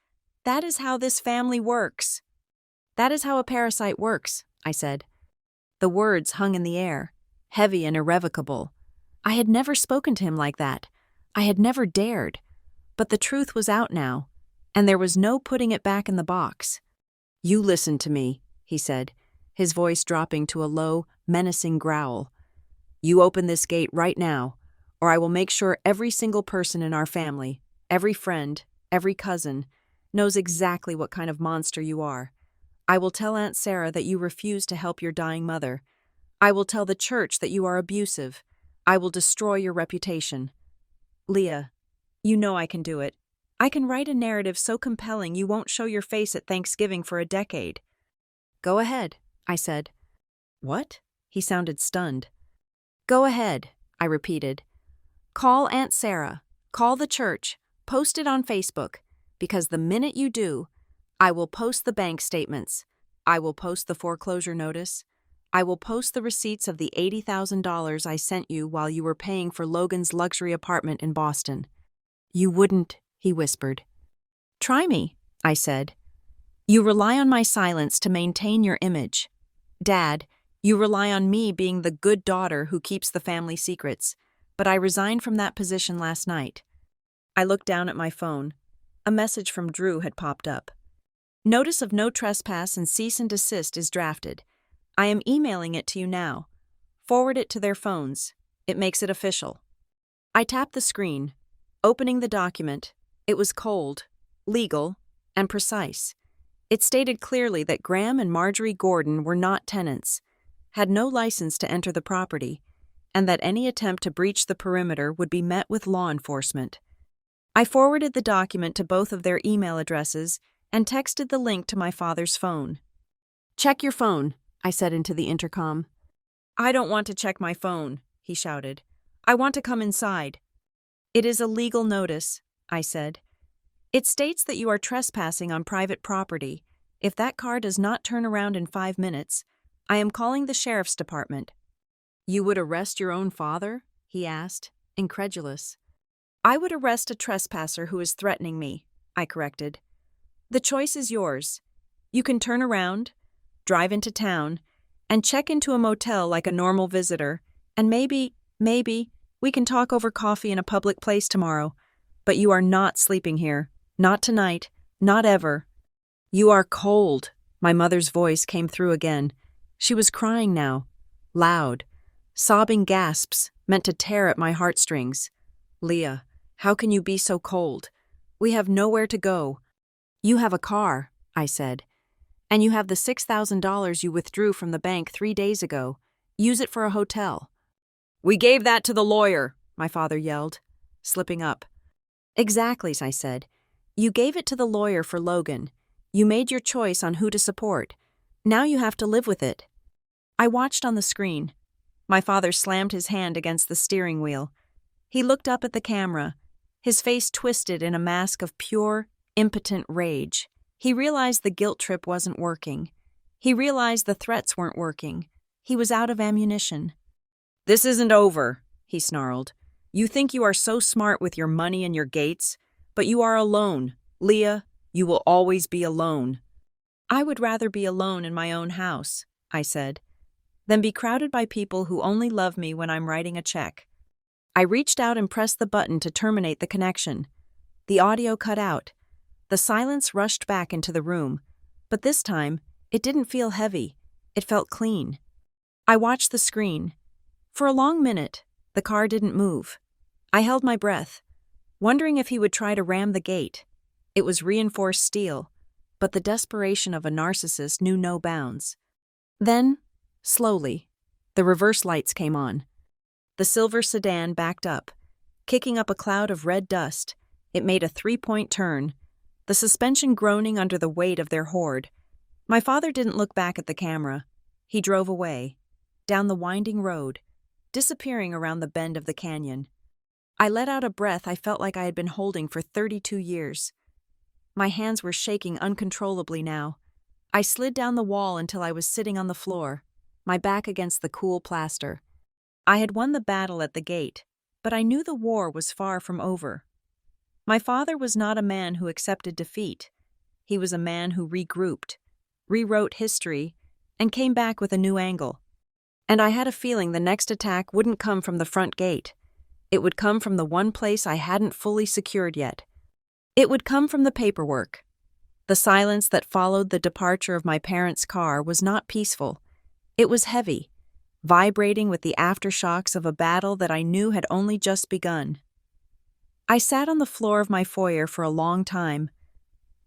That is how this family works. That is how a parasite works, I said. The words hung in the air, heavy and irrevocable. I had never spoken to him like that. I had never dared. But the truth was out now, and there was no putting it back in the box. You listen to me, he said, his voice dropping to a low, menacing growl. You open this gate right now, or I will make sure every single person in our family, every friend, every cousin, knows exactly what kind of monster you are. I will tell Aunt Sarah that you refuse to help your dying mother. I will tell the church that you are abusive. I will destroy your reputation. Leah, you know I can do it. I can write a narrative so compelling you won't show your face at Thanksgiving for a decade. Go ahead, I said. What? He sounded stunned. Go ahead, I repeated. Call Aunt Sarah. Call the church. Post it on Facebook. Because the minute you do, I will post the bank statements. I will post the foreclosure notice. I will post the receipts of the $80,000 I sent you while you were paying for Logan's luxury apartment in Boston. You wouldn't, he whispered. Try me, I said. You rely on my silence to maintain your image. Dad, you rely on me being the good daughter who keeps the family secrets, but I resigned from that position last night. I looked down at my phone. A message from Drew had popped up. Notice of no trespass and cease and desist is drafted. I am emailing it to you now. Forward it to their phones. It makes it official. I tapped the screen. Opening the document, it was cold, legal, and precise. It stated clearly that Graham and Marjorie Gordon were not tenants, had no license to enter the property, and that any attempt to breach the perimeter would be met with law enforcement. I forwarded the document to both of their email addresses and texted the link to my father's phone. Check your phone, I said into the intercom. I don't want to check my phone, he shouted. I want to come inside. It is a legal notice, I said. It states that you are trespassing on private property. If that car does not turn around in 5 minutes, I am calling the sheriff's department. You would arrest your own father? He asked, incredulous. I would arrest a trespasser who is threatening me, I corrected. The choice is yours. You can turn around, drive into town, and check into a motel like a normal visitor, and maybe, we can talk over coffee in a public place tomorrow. But you are not sleeping here. Not tonight. Not ever. You are cold. My mother's voice came through again. She was crying now. Loud. Sobbing gasps meant to tear at my heartstrings. Leah, how can you be so cold? We have nowhere to go. You have a car, I said. And you have the $6,000 you withdrew from the bank 3 days ago. Use it for a hotel. We gave that to the lawyer, my father yelled, slipping up. Exactly, I said. You gave it to the lawyer for Logan. You made your choice on who to support. Now you have to live with it. I watched on the screen. My father slammed his hand against the steering wheel. He looked up at the camera, his face twisted in a mask of pure, impotent rage. He realized the guilt trip wasn't working. He realized the threats weren't working. He was out of ammunition. This isn't over, he snarled. You think you are so smart with your money and your gates, but you are alone. Leah, you will always be alone. I would rather be alone in my own house, I said, than be crowded by people who only love me when I'm writing a check. I reached out and pressed the button to terminate the connection. The audio cut out. The silence rushed back into the room, but this time, it didn't feel heavy. It felt clean. I watched the screen. For a long minute, the car didn't move. I held my breath, wondering if he would try to ram the gate. It was reinforced steel, but the desperation of a narcissist knew no bounds. Then, slowly, the reverse lights came on. The silver sedan backed up. Kicking up a cloud of red dust, it made a 3-point turn, the suspension groaning under the weight of their horde. My father didn't look back at the camera. He drove away, down the winding road, disappearing around the bend of the canyon. I let out a breath I felt like I had been holding for 32 years. My hands were shaking uncontrollably now. I slid down the wall until I was sitting on the floor, my back against the cool plaster. I had won the battle at the gate, but I knew the war was far from over. My father was not a man who accepted defeat. He was a man who regrouped, rewrote history, and came back with a new angle. And I had a feeling the next attack wouldn't come from the front gate. It would come from the one place I hadn't fully secured yet. It would come from the paperwork. The silence that followed the departure of my parents' car was not peaceful. It was heavy, vibrating with the aftershocks of a battle that I knew had only just begun. I sat on the floor of my foyer for a long time,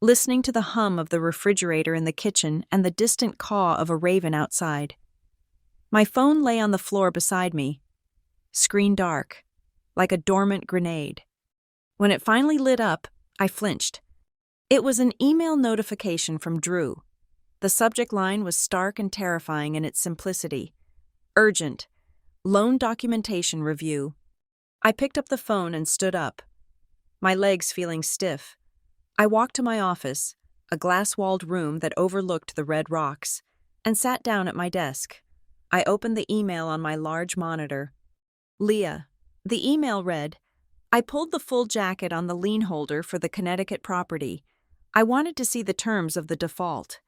listening to the hum of the refrigerator in the kitchen and the distant caw of a raven outside. My phone lay on the floor beside me, screen dark, like a dormant grenade. When it finally lit up, I flinched. It was an email notification from Drew. The subject line was stark and terrifying in its simplicity. Urgent. Loan documentation review. I picked up the phone and stood up, my legs feeling stiff. I walked to my office, a glass-walled room that overlooked the red rocks, and sat down at my desk. I opened the email on my large monitor. Leah. The email read, I pulled the full jacket on the lien holder for the Connecticut property. I wanted to see the terms of the default.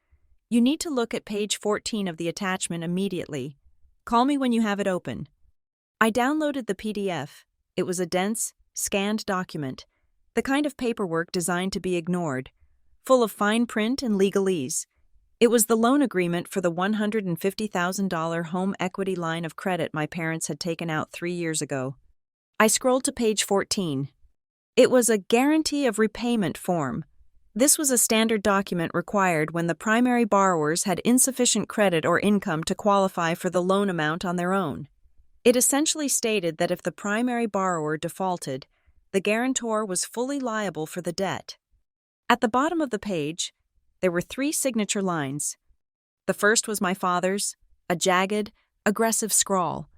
You need to look at page 14 of the attachment immediately. Call me when you have it open. I downloaded the PDF. It was a dense, scanned document, the kind of paperwork designed to be ignored, full of fine print and legalese. It was the loan agreement for the $150,000 home equity line of credit my parents had taken out 3 years ago. I scrolled to page 14. It was a guarantee of repayment form. This was a standard document required when the primary borrowers had insufficient credit or income to qualify for the loan amount on their own. It essentially stated that if the primary borrower defaulted, the guarantor was fully liable for the debt. At the bottom of the page, there were 3 signature lines. The first was my father's, a jagged, aggressive scrawl.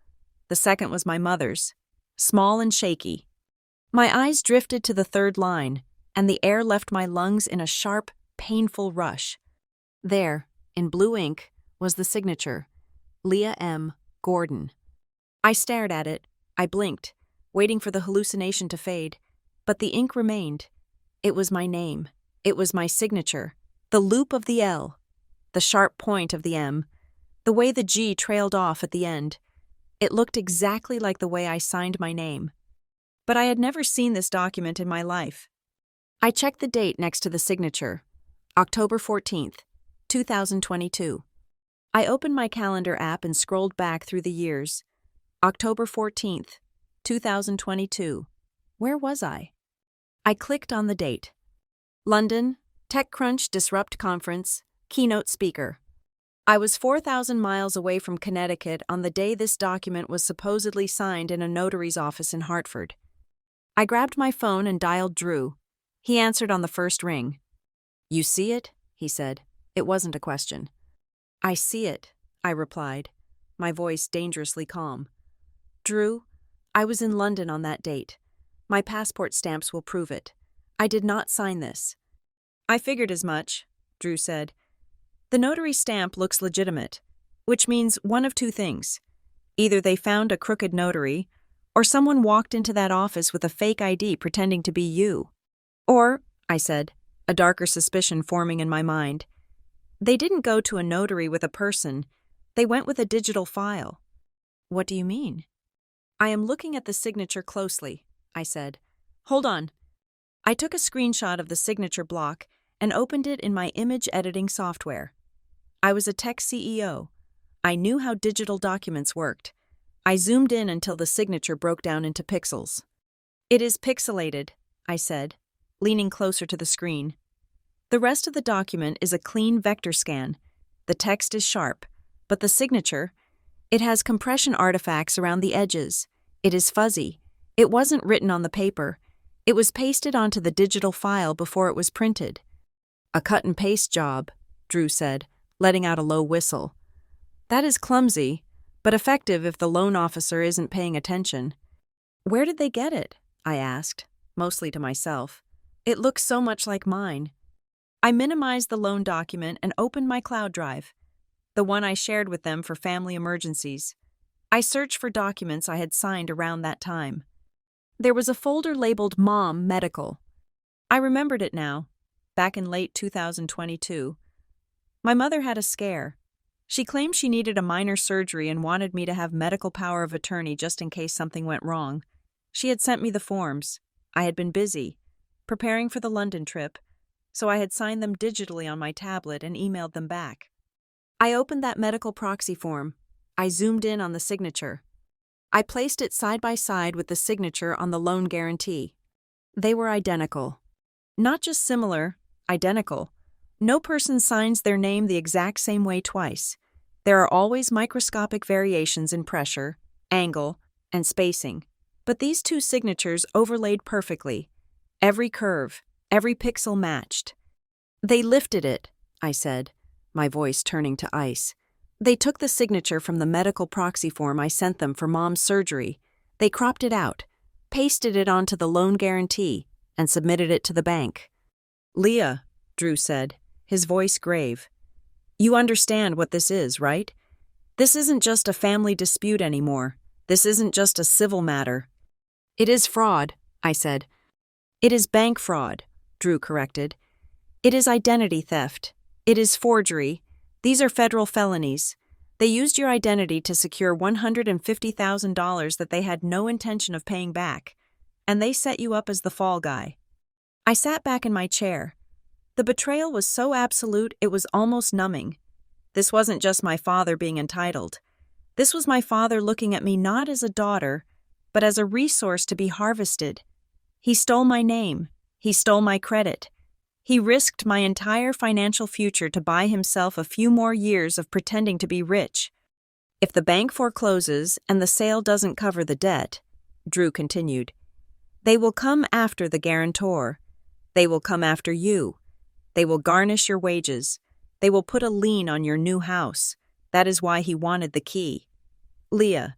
The second was my mother's, small and shaky. My eyes drifted to the third line, and the air left my lungs in a sharp, painful rush. There, in blue ink, was the signature, Leah M. Gordon. I stared at it. I blinked, waiting for the hallucination to fade, but the ink remained. It was my name. It was my signature. The loop of the L, the sharp point of the M, the way the G trailed off at the end. It looked exactly like the way I signed my name. But I had never seen this document in my life. I checked the date next to the signature, October 14th, 2022. I opened my calendar app and scrolled back through the years. October 14th, 2022. Where was I? I clicked on the date. London, TechCrunch Disrupt Conference, keynote speaker. I was 4,000 miles away from Connecticut on the day this document was supposedly signed in a notary's office in Hartford. I grabbed my phone and dialed Drew. He answered on the first ring. You see it? He said. It wasn't a question. I see it, I replied, my voice dangerously calm. Drew, I was in London on that date. My passport stamps will prove it. I did not sign this. I figured as much, Drew said. The notary stamp looks legitimate, which means one of 2 things. Either they found a crooked notary, or someone walked into that office with a fake ID pretending to be you. Or, I said, a darker suspicion forming in my mind, they didn't go to a notary with a person, they went with a digital file. What do you mean? I am looking at the signature closely, I said. Hold on. I took a screenshot of the signature block and opened it in my image editing software. I was a tech CEO. I knew how digital documents worked. I zoomed in until the signature broke down into pixels. It is pixelated, I said, leaning closer to the screen. The rest of the document is a clean vector scan. The text is sharp, but the signature, it has compression artifacts around the edges. It is fuzzy. It wasn't written on the paper. It was pasted onto the digital file before it was printed. A cut-and-paste job, Drew said, letting out a low whistle. That is clumsy, but effective if the loan officer isn't paying attention. Where did they get it? I asked, mostly to myself. It looks so much like mine. I minimized the loan document and opened my cloud drive, the one I shared with them for family emergencies. I searched for documents I had signed around that time. There was a folder labeled Mom Medical. I remembered it now, back in late 2022. My mother had a scare. She claimed she needed a minor surgery and wanted me to have medical power of attorney just in case something went wrong. She had sent me the forms. I had been busy, preparing for the London trip, so I had signed them digitally on my tablet and emailed them back. I opened that medical proxy form. I zoomed in on the signature. I placed it side by side with the signature on the loan guarantee. They were identical. Not just similar, identical. No person signs their name the exact same way twice. There are always microscopic variations in pressure, angle, and spacing. But these two signatures overlaid perfectly. Every curve, every pixel matched. They lifted it, I said, my voice turning to ice. They took the signature from the medical proxy form I sent them for Mom's surgery. They cropped it out, pasted it onto the loan guarantee, and submitted it to the bank. Leah, Drew said, his voice grave. You understand what this is, right? This isn't just a family dispute anymore. This isn't just a civil matter. It is fraud, I said. It is bank fraud, Drew corrected. It is identity theft. It is forgery. These are federal felonies. They used your identity to secure $150,000 that they had no intention of paying back, and they set you up as the fall guy. I sat back in my chair. The betrayal was so absolute it was almost numbing. This wasn't just my father being entitled. This was my father looking at me not as a daughter, but as a resource to be harvested. He stole my name. He stole my credit. He risked my entire financial future to buy himself a few more years of pretending to be rich. If the bank forecloses and the sale doesn't cover the debt, Drew continued, they will come after the guarantor. They will come after you. They will garnish your wages. They will put a lien on your new house. That is why he wanted the key. Leah,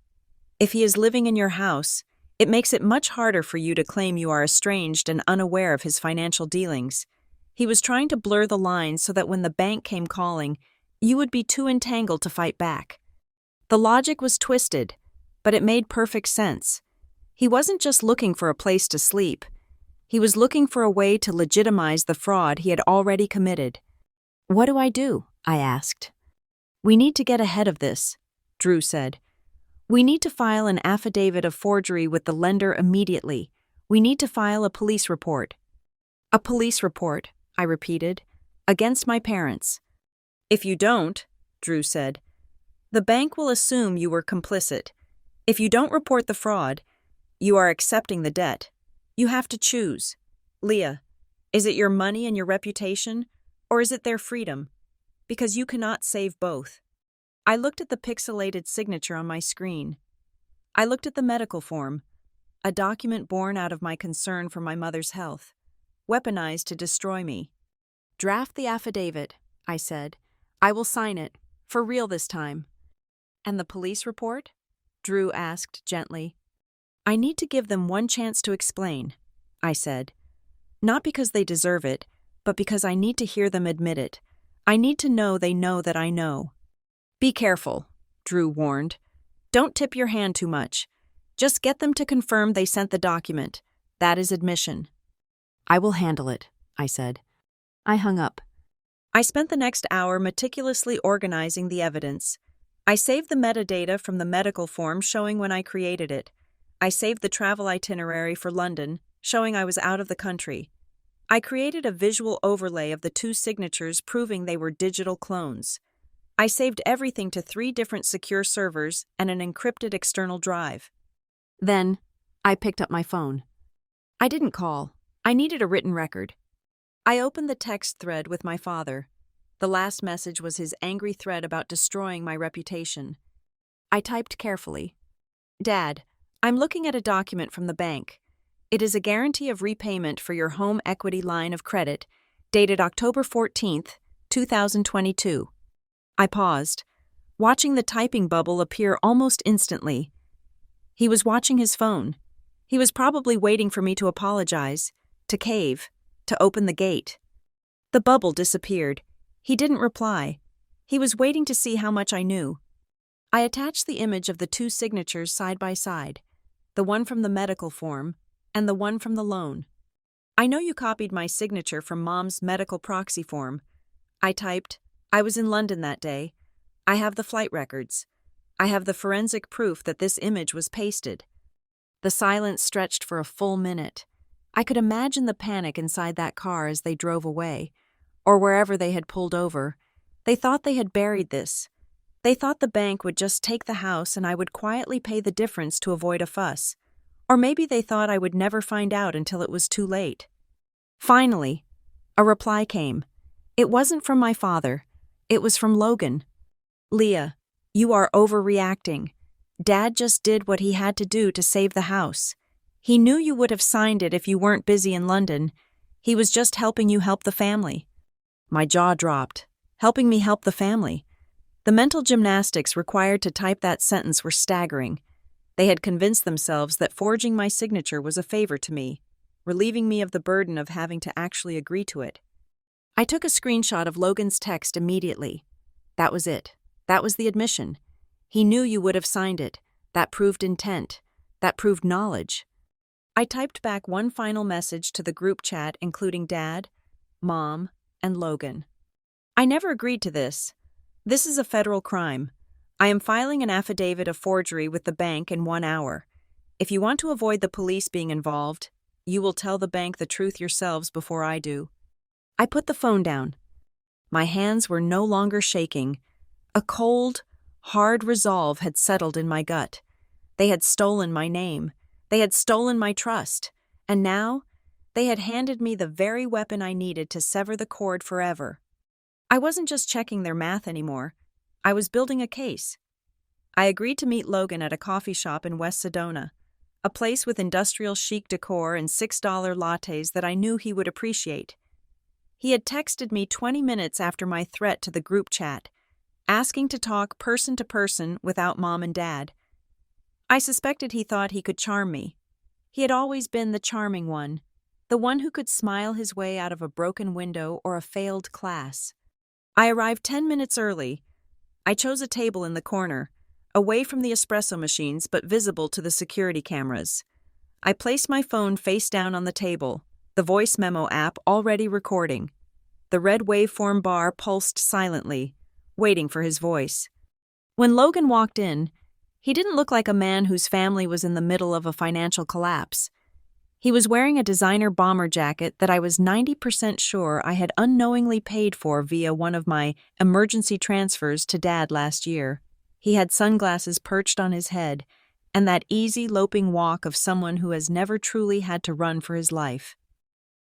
if he is living in your house, it makes it much harder for you to claim you are estranged and unaware of his financial dealings. He was trying to blur the lines so that when the bank came calling, you would be too entangled to fight back. The logic was twisted, but it made perfect sense. He wasn't just looking for a place to sleep. He was looking for a way to legitimize the fraud he had already committed. What do I do? I asked. We need to get ahead of this, Drew said. We need to file an affidavit of forgery with the lender immediately. We need to file a police report. A police report, I repeated, against my parents. If you don't, Drew said, the bank will assume you were complicit. If you don't report the fraud, you are accepting the debt. You have to choose. Leah, is it your money and your reputation, or is it their freedom? Because you cannot save both. I looked at the pixelated signature on my screen. I looked at the medical form, a document born out of my concern for my mother's health, weaponized to destroy me. Draft the affidavit, I said. I will sign it, for real this time. And the police report? Drew asked gently. I need to give them one chance to explain, I said. Not because they deserve it, but because I need to hear them admit it. I need to know they know that I know. Be careful, Drew warned. Don't tip your hand too much. Just get them to confirm they sent the document. That is admission. I will handle it, I said. I hung up. I spent the next hour meticulously organizing the evidence. I saved the metadata from the medical form showing when I created it. I saved the travel itinerary for London, showing I was out of the country. I created a visual overlay of the two signatures proving they were digital clones. I saved everything to 3 different secure servers and an encrypted external drive. Then, I picked up my phone. I didn't call. I needed a written record. I opened the text thread with my father. The last message was his angry threat about destroying my reputation. I typed carefully. Dad, I'm looking at a document from the bank. It is a guarantee of repayment for your home equity line of credit, dated October 14th, 2022. I paused, watching the typing bubble appear almost instantly. He was watching his phone. He was probably waiting for me to apologize, to cave, to open the gate. The bubble disappeared. He didn't reply. He was waiting to see how much I knew. I attached the image of the two signatures side by side, the one from the medical form and the one from the loan. I know you copied my signature from Mom's medical proxy form. I typed, I was in London that day. I have the flight records. I have the forensic proof that this image was pasted. The silence stretched for a full minute. I could imagine the panic inside that car as they drove away, or wherever they had pulled over. They thought they had buried this. They thought the bank would just take the house and I would quietly pay the difference to avoid a fuss. Or maybe they thought I would never find out until it was too late. Finally, a reply came. It wasn't from my father. It was from Logan. Leah, you are overreacting. Dad just did what he had to do to save the house. He knew you would have signed it if you weren't busy in London. He was just helping you help the family. My jaw dropped. Helping me help the family. The mental gymnastics required to type that sentence were staggering. They had convinced themselves that forging my signature was a favor to me, relieving me of the burden of having to actually agree to it. I took a screenshot of Logan's text immediately. That was it. That was the admission. He knew you would have signed it. That proved intent. That proved knowledge. I typed back one final message to the group chat including Dad, Mom, and Logan. I never agreed to this. This is a federal crime. I am filing an affidavit of forgery with the bank in 1 hour. If you want to avoid the police being involved, you will tell the bank the truth yourselves before I do. I put the phone down. My hands were no longer shaking. A cold, hard resolve had settled in my gut. They had stolen my name. They had stolen my trust. And now, they had handed me the very weapon I needed to sever the cord forever. I wasn't just checking their math anymore. I was building a case. I agreed to meet Logan at a coffee shop in West Sedona, a place with industrial chic decor and $6 lattes that I knew he would appreciate. He had texted me 20 minutes after my threat to the group chat, asking to talk person to person without Mom and Dad. I suspected he thought he could charm me. He had always been the charming one, the one who could smile his way out of a broken window or a failed class. I arrived 10 minutes early. I chose a table in the corner, away from the espresso machines but visible to the security cameras. I placed my phone face down on the table, the voice memo app already recording. The red waveform bar pulsed silently, waiting for his voice. When Logan walked in, he didn't look like a man whose family was in the middle of a financial collapse. He was wearing a designer bomber jacket that I was 90% sure I had unknowingly paid for via one of my emergency transfers to Dad last year. He had sunglasses perched on his head and that easy loping walk of someone who has never truly had to run for his life.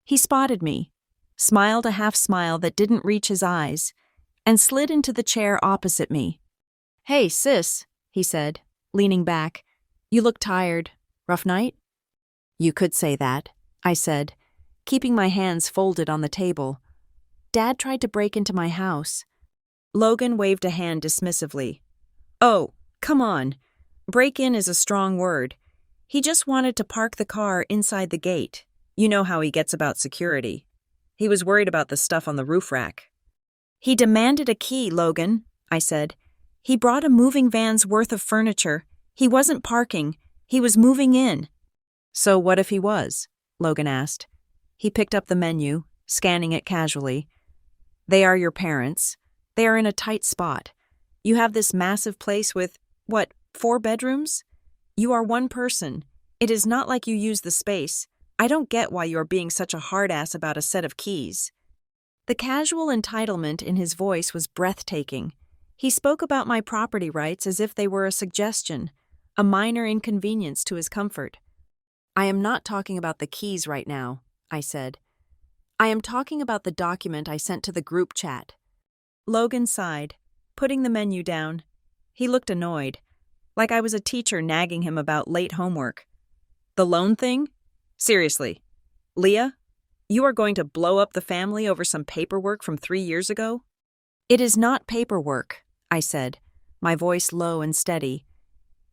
He spotted me, smiled a half smile that didn't reach his eyes, and slid into the chair opposite me. "Hey, sis," he said, leaning back. "You look tired. Rough night?" "You could say that," I said, keeping my hands folded on the table. "Dad tried to break into my house." Logan waved a hand dismissively. "Oh, come on. Break in is a strong word. He just wanted to park the car inside the gate. You know how he gets about security. He was worried about the stuff on the roof rack." "He demanded a key, Logan," I said. "He brought a moving van's worth of furniture. He wasn't parking. He was moving in." "So what if he was?" Logan asked. He picked up the menu, scanning it casually. "They are your parents. They are in a tight spot. You have this massive place with, 4 bedrooms? You are one person. It is not like you use the space. I don't get why you are being such a hard-ass about a set of keys." The casual entitlement in his voice was breathtaking. He spoke about my property rights as if they were a suggestion, a minor inconvenience to his comfort. "I am not talking about the keys right now," I said. "I am talking about the document I sent to the group chat." Logan sighed, putting the menu down. He looked annoyed, like I was a teacher nagging him about late homework. "The loan thing? Seriously. Leah, you are going to blow up the family over some paperwork from 3 years ago?" "It is not paperwork," I said, my voice low and steady.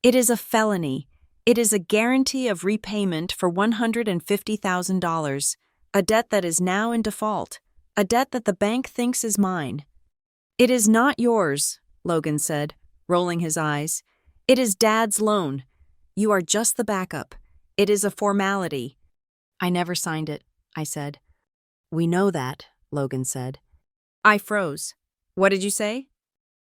"It is a felony. It is a guarantee of repayment for $150,000, a debt that is now in default, a debt that the bank thinks is mine. It is not yours, Logan said, rolling his eyes. It is Dad's loan. You are just the backup. It is a formality. I never signed it, I said. We know that, Logan said. I froze. What did you say?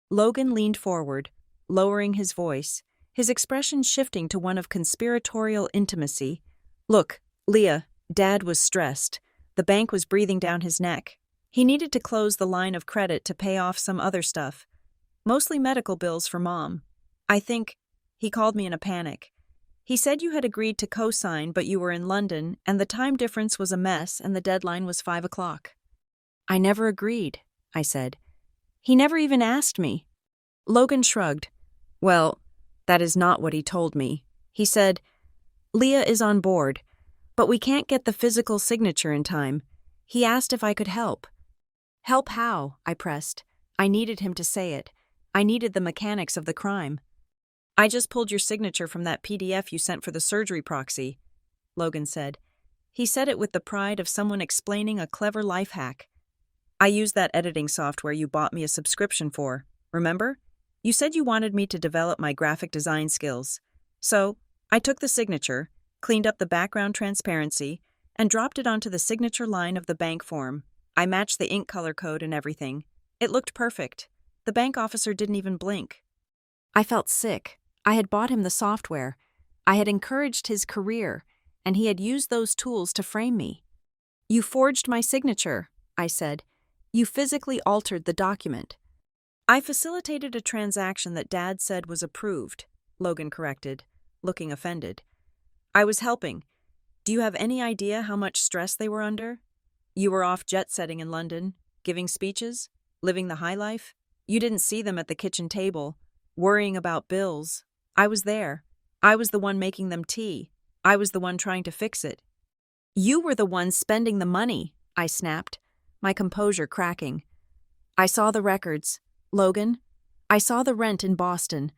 Logan leaned forward, lowering his voice, his expression shifting to one of conspiratorial intimacy. Look, Leah, Dad was stressed. The bank was breathing down his neck. He needed to close the line of credit to pay off some other stuff, mostly medical bills for Mom. I think he called me in a panic. He said you had agreed to co-sign, but you were in London, and the time difference was a mess, and the deadline was 5 o'clock. I never agreed, I said. He never even asked me. Logan shrugged. Well, that is not what he told me. He said, Leah is on board, but we can't get the physical signature in time. He asked if I could help. Help how? I pressed. I needed him to say it. I needed the mechanics of the crime. I just pulled your signature from that PDF you sent for the surgery proxy, Logan said. He said it with the pride of someone explaining a clever life hack. I used that editing software you bought me a subscription for, remember? You said you wanted me to develop my graphic design skills. So, I took the signature, cleaned up the background transparency, and dropped it onto the signature line of the bank form. I matched the ink color code and everything. It looked perfect. The bank officer didn't even blink. I felt sick. I had bought him the software. I had encouraged his career, and he had used those tools to frame me. You forged my signature, I said. You physically altered the document. I facilitated a transaction that Dad said was approved, Logan corrected, looking offended. I was helping. Do you have any idea how much stress they were under? You were off jet-setting in London, giving speeches, living the high life. You didn't see them at the kitchen table, worrying about bills. I was there. I was the one making them tea. I was the one trying to fix it. You were the one spending the money, I snapped, my composure cracking. I saw the records. Logan, I saw the rent in Boston,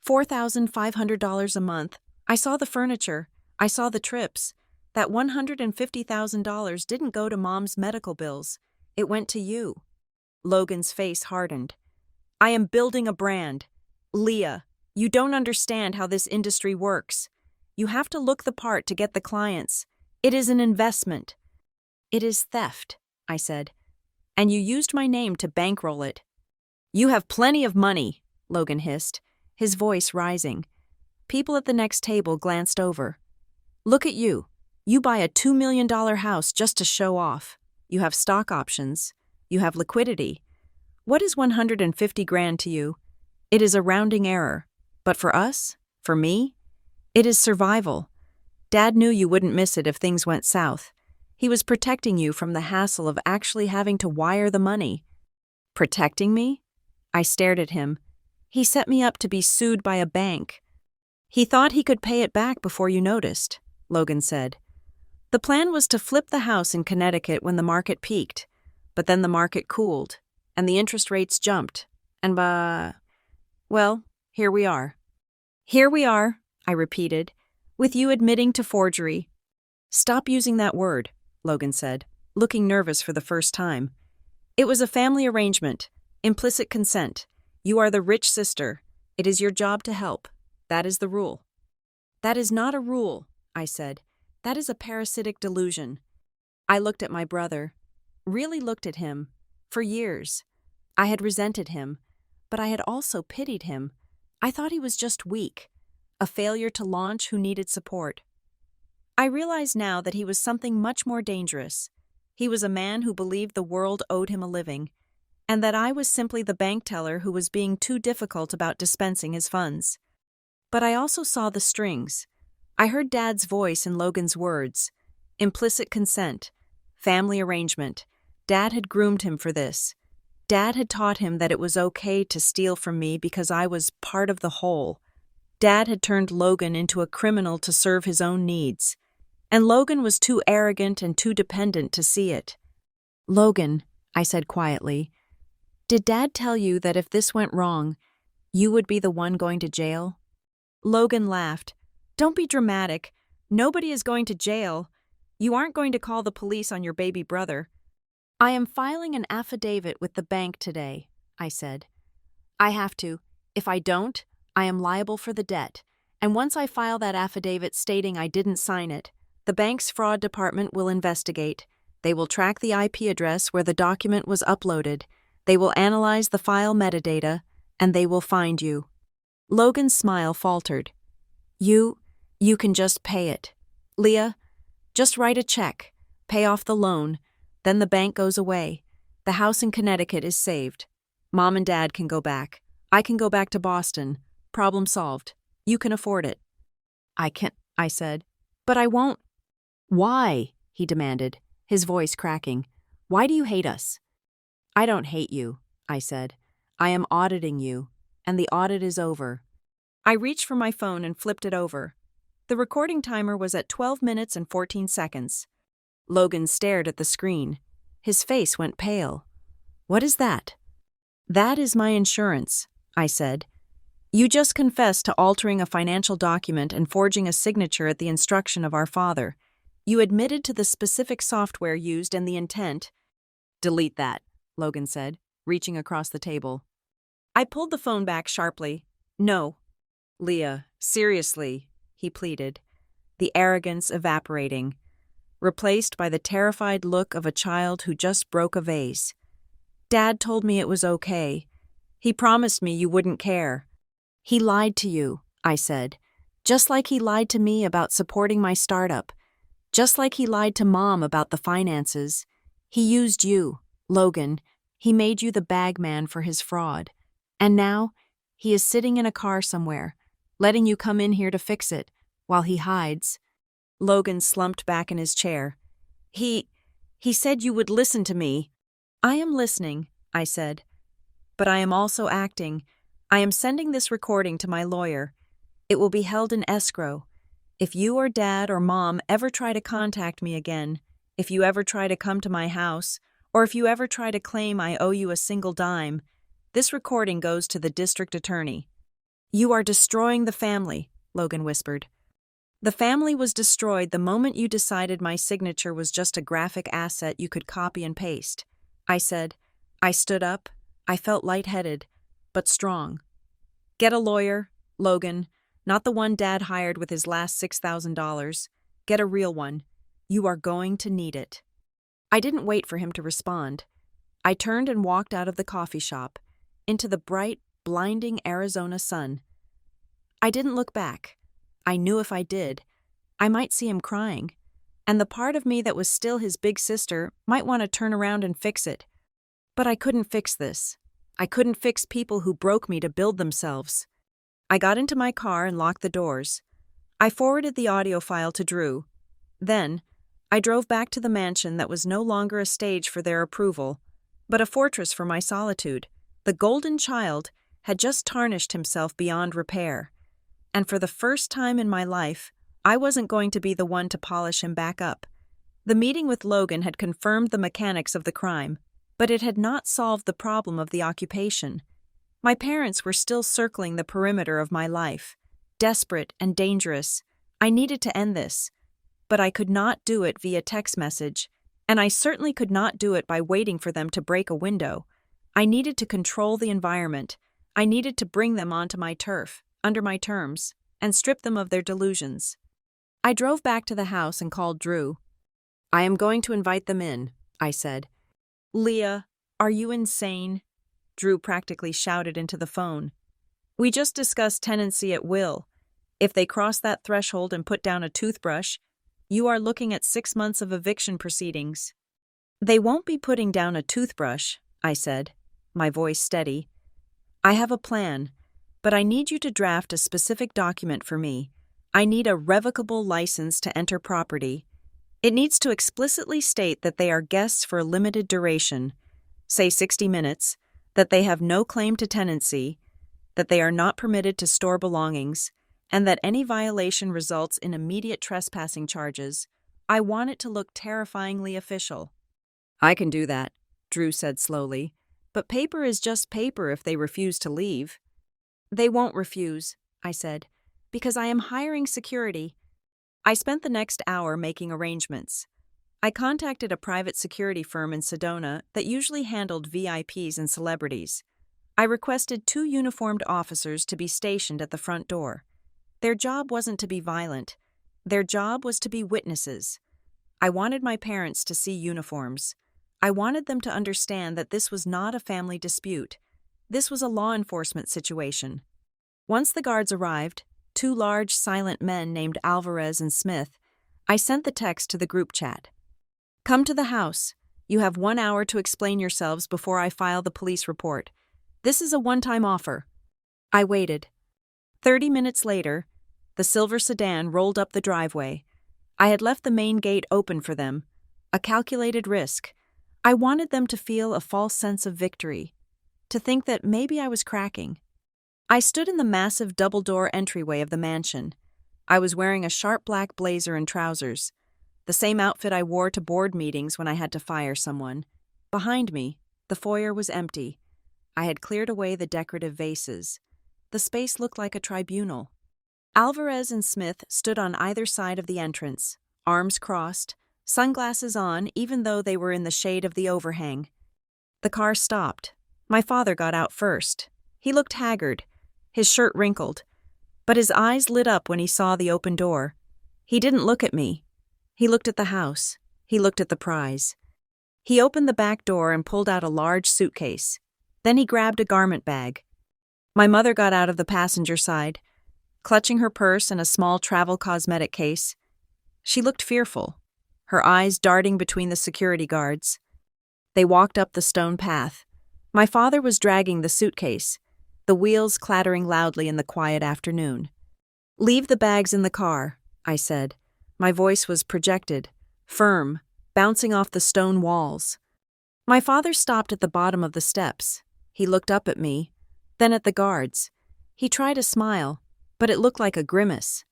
$4,500 a month. I saw the furniture. I saw the trips. That $150,000 didn't go to Mom's medical bills. It went to you. Logan's face hardened. I am building a brand. Leah, you don't understand how this industry works. You have to look the part to get the clients. It is an investment. It is theft, I said. And you used my name to bankroll it. You have plenty of money, Logan hissed, his voice rising. People at the next table glanced over. Look at you. You buy a $2 million house just to show off. You have stock options. You have liquidity. What is 150 grand to you? It is a rounding error. But for us, for me, it is survival. Dad knew you wouldn't miss it if things went south. He was protecting you from the hassle of actually having to wire the money. Protecting me? I stared at him. He set me up to be sued by a bank. He thought he could pay it back before you noticed, Logan said. The plan was to flip the house in Connecticut when the market peaked, but then the market cooled, and the interest rates jumped, and well, here we are. Here we are, I repeated, with you admitting to forgery. Stop using that word, Logan said, looking nervous for the first time. It was a family arrangement, implicit consent. You are the rich sister. It is your job to help. That is the rule. That is not a rule, I said. That is a parasitic delusion. I looked at my brother, really looked at him, for years. I had resented him, but I had also pitied him. I thought he was just weak, a failure to launch who needed support. I realize now that he was something much more dangerous. He was a man who believed the world owed him a living, and that I was simply the bank teller who was being too difficult about dispensing his funds. But I also saw the strings. I heard Dad's voice in Logan's words. Implicit consent. Family arrangement. Dad had groomed him for this. Dad had taught him that it was okay to steal from me because I was part of the whole. Dad had turned Logan into a criminal to serve his own needs. And Logan was too arrogant and too dependent to see it. Logan, I said quietly, did Dad tell you that if this went wrong, you would be the one going to jail? Logan laughed. Don't be dramatic. Nobody is going to jail. You aren't going to call the police on your baby brother. I am filing an affidavit with the bank today, I said. I have to. If I don't, I am liable for the debt. And once I file that affidavit stating I didn't sign it, the bank's fraud department will investigate. They will track the IP address where the document was uploaded. They will analyze the file metadata, and they will find you. Logan's smile faltered. You can just pay it. Leah, just write a check, pay off the loan, then the bank goes away. The house in Connecticut is saved. Mom and Dad can go back. I can go back to Boston. Problem solved. You can afford it. I can't, I said. But I won't. Why? He demanded, his voice cracking. Why do you hate us? I don't hate you, I said. I am auditing you, and the audit is over. I reached for my phone and flipped it over. The recording timer was at 12 minutes and 14 seconds. Logan stared at the screen. His face went pale. What is that? That is my insurance, I said. You just confessed to altering a financial document and forging a signature at the instruction of our father. You admitted to the specific software used and the intent. Delete that, Logan said, reaching across the table. I pulled the phone back sharply. No. Leah, seriously, he pleaded, the arrogance evaporating, replaced by the terrified look of a child who just broke a vase. Dad told me it was okay. He promised me you wouldn't care. He lied to you, I said, just like he lied to me about supporting my startup, just like he lied to Mom about the finances. He used you, Logan. He made you the bag man for his fraud. And now, he is sitting in a car somewhere, letting you come in here to fix it, while he hides. Logan slumped back in his chair. He said you would listen to me. I am listening, I said. But I am also acting. I am sending this recording to my lawyer. It will be held in escrow. If you or Dad or Mom ever try to contact me again, if you ever try to come to my house, or if you ever try to claim I owe you a single dime, this recording goes to the district attorney. You are destroying the family, Logan whispered. The family was destroyed the moment you decided my signature was just a graphic asset you could copy and paste. I said. I stood up. I felt lightheaded, but strong. Get a lawyer, Logan, not the one Dad hired with his last $6,000. Get a real one. You are going to need it. I didn't wait for him to respond. I turned and walked out of the coffee shop, into the bright, blinding Arizona sun. I didn't look back. I knew if I did, I might see him crying, and the part of me that was still his big sister might want to turn around and fix it. But I couldn't fix this. I couldn't fix people who broke me to build themselves. I got into my car and locked the doors. I forwarded the audio file to Drew. Then, I drove back to the mansion that was no longer a stage for their approval, but a fortress for my solitude. The golden child had just tarnished himself beyond repair. And for the first time in my life, I wasn't going to be the one to polish him back up. The meeting with Logan had confirmed the mechanics of the crime, but it had not solved the problem of the occupation. My parents were still circling the perimeter of my life, desperate and dangerous. I needed to end this, but I could not do it via text message, and I certainly could not do it by waiting for them to break a window. I needed to control the environment. I needed to bring them onto my turf, under my terms, and strip them of their delusions. I drove back to the house and called Drew. I am going to invite them in, I said. Leah, are you insane? Drew practically shouted into the phone. We just discussed tenancy at will. If they cross that threshold and put down a toothbrush, you are looking at 6 months of eviction proceedings. They won't be putting down a toothbrush, I said, my voice steady. I have a plan, but I need you to draft a specific document for me. I need a revocable license to enter property. It needs to explicitly state that they are guests for a limited duration, say 60 minutes, that they have no claim to tenancy, that they are not permitted to store belongings, and that any violation results in immediate trespassing charges. I want it to look terrifyingly official. I can do that, Drew said slowly, but paper is just paper if they refuse to leave. They won't refuse, I said. because I am hiring security. I spent the next hour making arrangements. I contacted a private security firm in Sedona that usually handled VIPs and celebrities. I requested 2 uniformed officers to be stationed at the front door. Their job wasn't to be violent. Their job was to be witnesses. I wanted my parents to see uniforms. I wanted them to understand that this was not a family dispute. This was a law enforcement situation. Once the guards arrived, 2 large, silent men named Alvarez and Smith, I sent the text to the group chat. Come to the house. You have 1 hour to explain yourselves before I file the police report. This is a one-time offer. I waited. 30 minutes later, the silver sedan rolled up the driveway. I had left the main gate open for them, a calculated risk. I wanted them to feel a false sense of victory, to think that maybe I was cracking. I stood in the massive double-door entryway of the mansion. I was wearing a sharp black blazer and trousers, the same outfit I wore to board meetings when I had to fire someone. Behind me, the foyer was empty. I had cleared away the decorative vases. The space looked like a tribunal. Alvarez and Smith stood on either side of the entrance, arms crossed, sunglasses on even though they were in the shade of the overhang. The car stopped. My father got out first. He looked haggard, his shirt wrinkled, but his eyes lit up when he saw the open door. He didn't look at me. He looked at the house. He looked at the prize. He opened the back door and pulled out a large suitcase. Then he grabbed a garment bag. My mother got out of the passenger side, clutching her purse and a small travel cosmetic case. She looked fearful, her eyes darting between the security guards. They walked up the stone path. My father was dragging the suitcase, the wheels clattering loudly in the quiet afternoon. Leave the bags in the car, I said. My voice was projected, firm, bouncing off the stone walls. My father stopped at the bottom of the steps. He looked up at me, then at the guards. He tried a smile, but it looked like a grimace.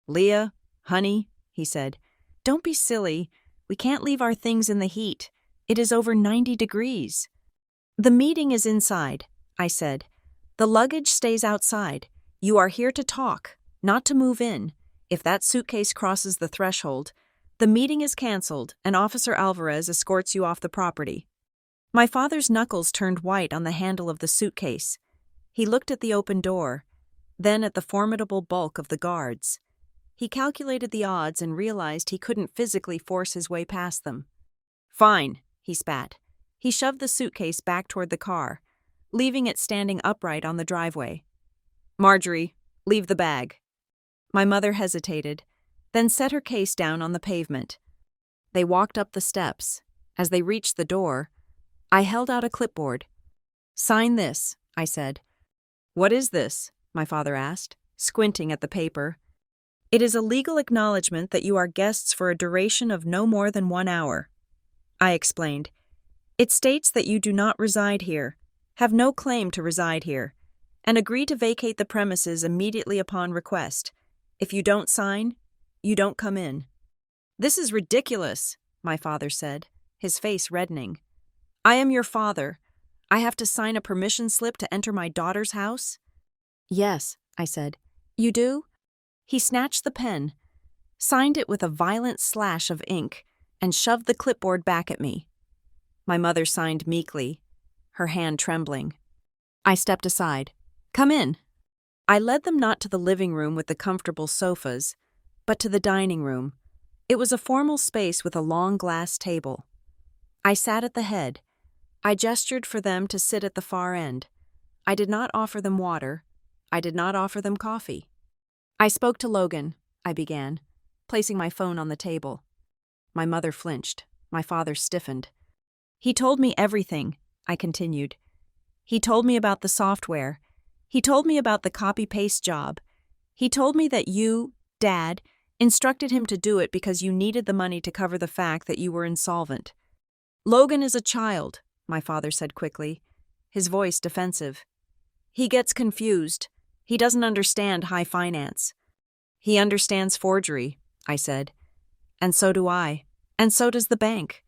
Leah, honey, he said, don't be silly. We can't leave our things in the heat. It is over 90 degrees. The meeting is inside, I said. The luggage stays outside. You are here to talk, not to move in. If that suitcase crosses the threshold, the meeting is canceled and Officer Alvarez escorts you off the property. My father's knuckles turned white on the handle of the suitcase. He looked at the open door, then at the formidable bulk of the guards. He calculated the odds and realized he couldn't physically force his way past them. Fine, he spat. He shoved the suitcase back toward the car, leaving it standing upright on the driveway. Marjorie, leave the bag. My mother hesitated, then set her case down on the pavement. They walked up the steps. As they reached the door, I held out a clipboard. Sign this, I said. What is this? My father asked, squinting at the paper. It is a legal acknowledgement that you are guests for a duration of no more than 1 hour. I explained. It states that you do not reside here, have no claim to reside here, and agree to vacate the premises immediately upon request. If you don't sign, you don't come in. This is ridiculous, my father said, his face reddening. I am your father. I have to sign a permission slip to enter my daughter's house? Yes, I said. You do? He snatched the pen, signed it with a violent slash of ink, and shoved the clipboard back at me. My mother signed meekly, her hand trembling. I stepped aside. Come in. I led them not to the living room with the comfortable sofas, but to the dining room. It was a formal space with a long glass table. I sat at the head. I gestured for them to sit at the far end. I did not offer them water. I did not offer them coffee. I spoke to Logan, I began, placing my phone on the table. My mother flinched. My father stiffened. He told me everything, I continued. He told me about the software. He told me about the copy-paste job. He told me that you, Dad, instructed him to do it because you needed the money to cover the fact that you were insolvent. Logan is a child, my father said quickly, his voice defensive. He gets confused. He doesn't understand high finance. He understands forgery, I said. And so do I. And so does the bank.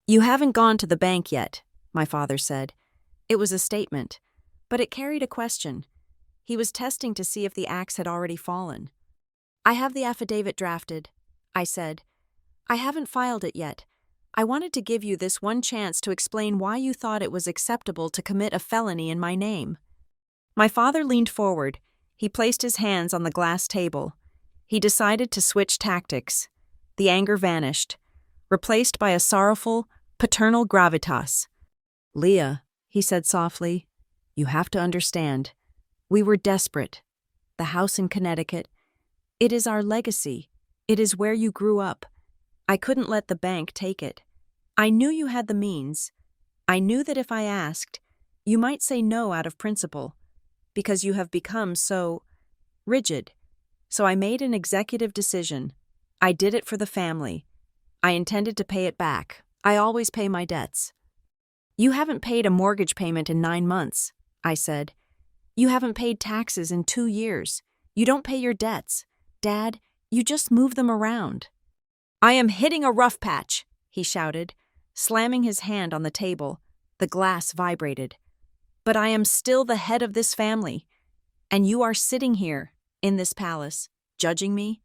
You haven't gone to the bank yet, my father said. It was a statement, but it carried a question. He was testing to see if the axe had already fallen. "I have the affidavit drafted," I said. "I haven't filed it yet. I wanted to give you this one chance to explain why you thought it was acceptable to commit a felony in my name." My father leaned forward. He placed his hands on the glass table. He decided to switch tactics. The anger vanished, replaced by a sorrowful, paternal gravitas. "Leah," he said softly, "you have to understand. We were desperate. The house in Connecticut. It is our legacy. It is where you grew up. I couldn't let the bank take it. I knew you had the means. I knew that if I asked, you might say no out of principle, because you have become so rigid. So I made an executive decision. I did it for the family. I intended to pay it back. I always pay my debts." "You haven't paid a mortgage payment in 9 months," I said. "You haven't paid taxes in 2 years. You don't pay your debts. Dad, you just move them around." "I am hitting a rough patch," he shouted, slamming his hand on the table. The glass vibrated. "But I am still the head of this family. And you are sitting here, in this palace, judging me?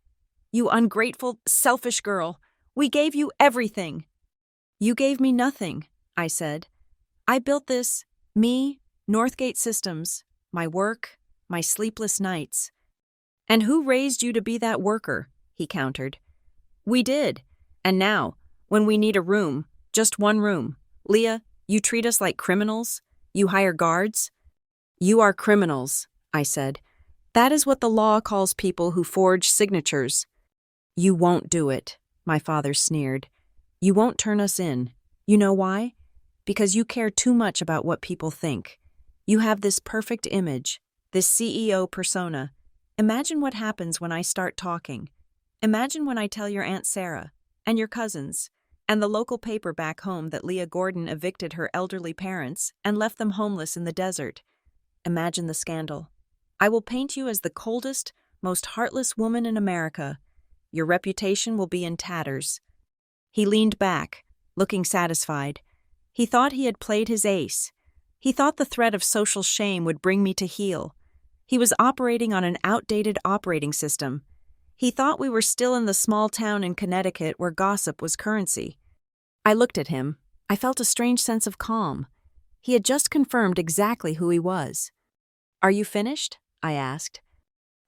You ungrateful, selfish girl. We gave you everything." "You gave me nothing," I said. "I built this, me, Northgate Systems, my work, my sleepless nights." "And who raised you to be that worker?" he countered. "We did. And now, when we need a room, just one room, Leah, you treat us like criminals? You hire guards?" "You are criminals," I said. "That is what the law calls people who forge signatures." "You won't do it," my father sneered. "You won't turn us in. You know why? Because you care too much about what people think. You have this perfect image, this CEO persona. Imagine what happens when I start talking. Imagine when I tell your Aunt Sarah, and your cousins, and the local paper back home that Leah Gordon evicted her elderly parents and left them homeless in the desert. Imagine the scandal. I will paint you as the coldest, most heartless woman in America. Your reputation will be in tatters." He leaned back, looking satisfied. He thought he had played his ace. He thought the threat of social shame would bring me to heel. He was operating on an outdated operating system. He thought we were still in the small town in Connecticut where gossip was currency. I looked at him. I felt a strange sense of calm. He had just confirmed exactly who he was. "Are you finished?" I asked.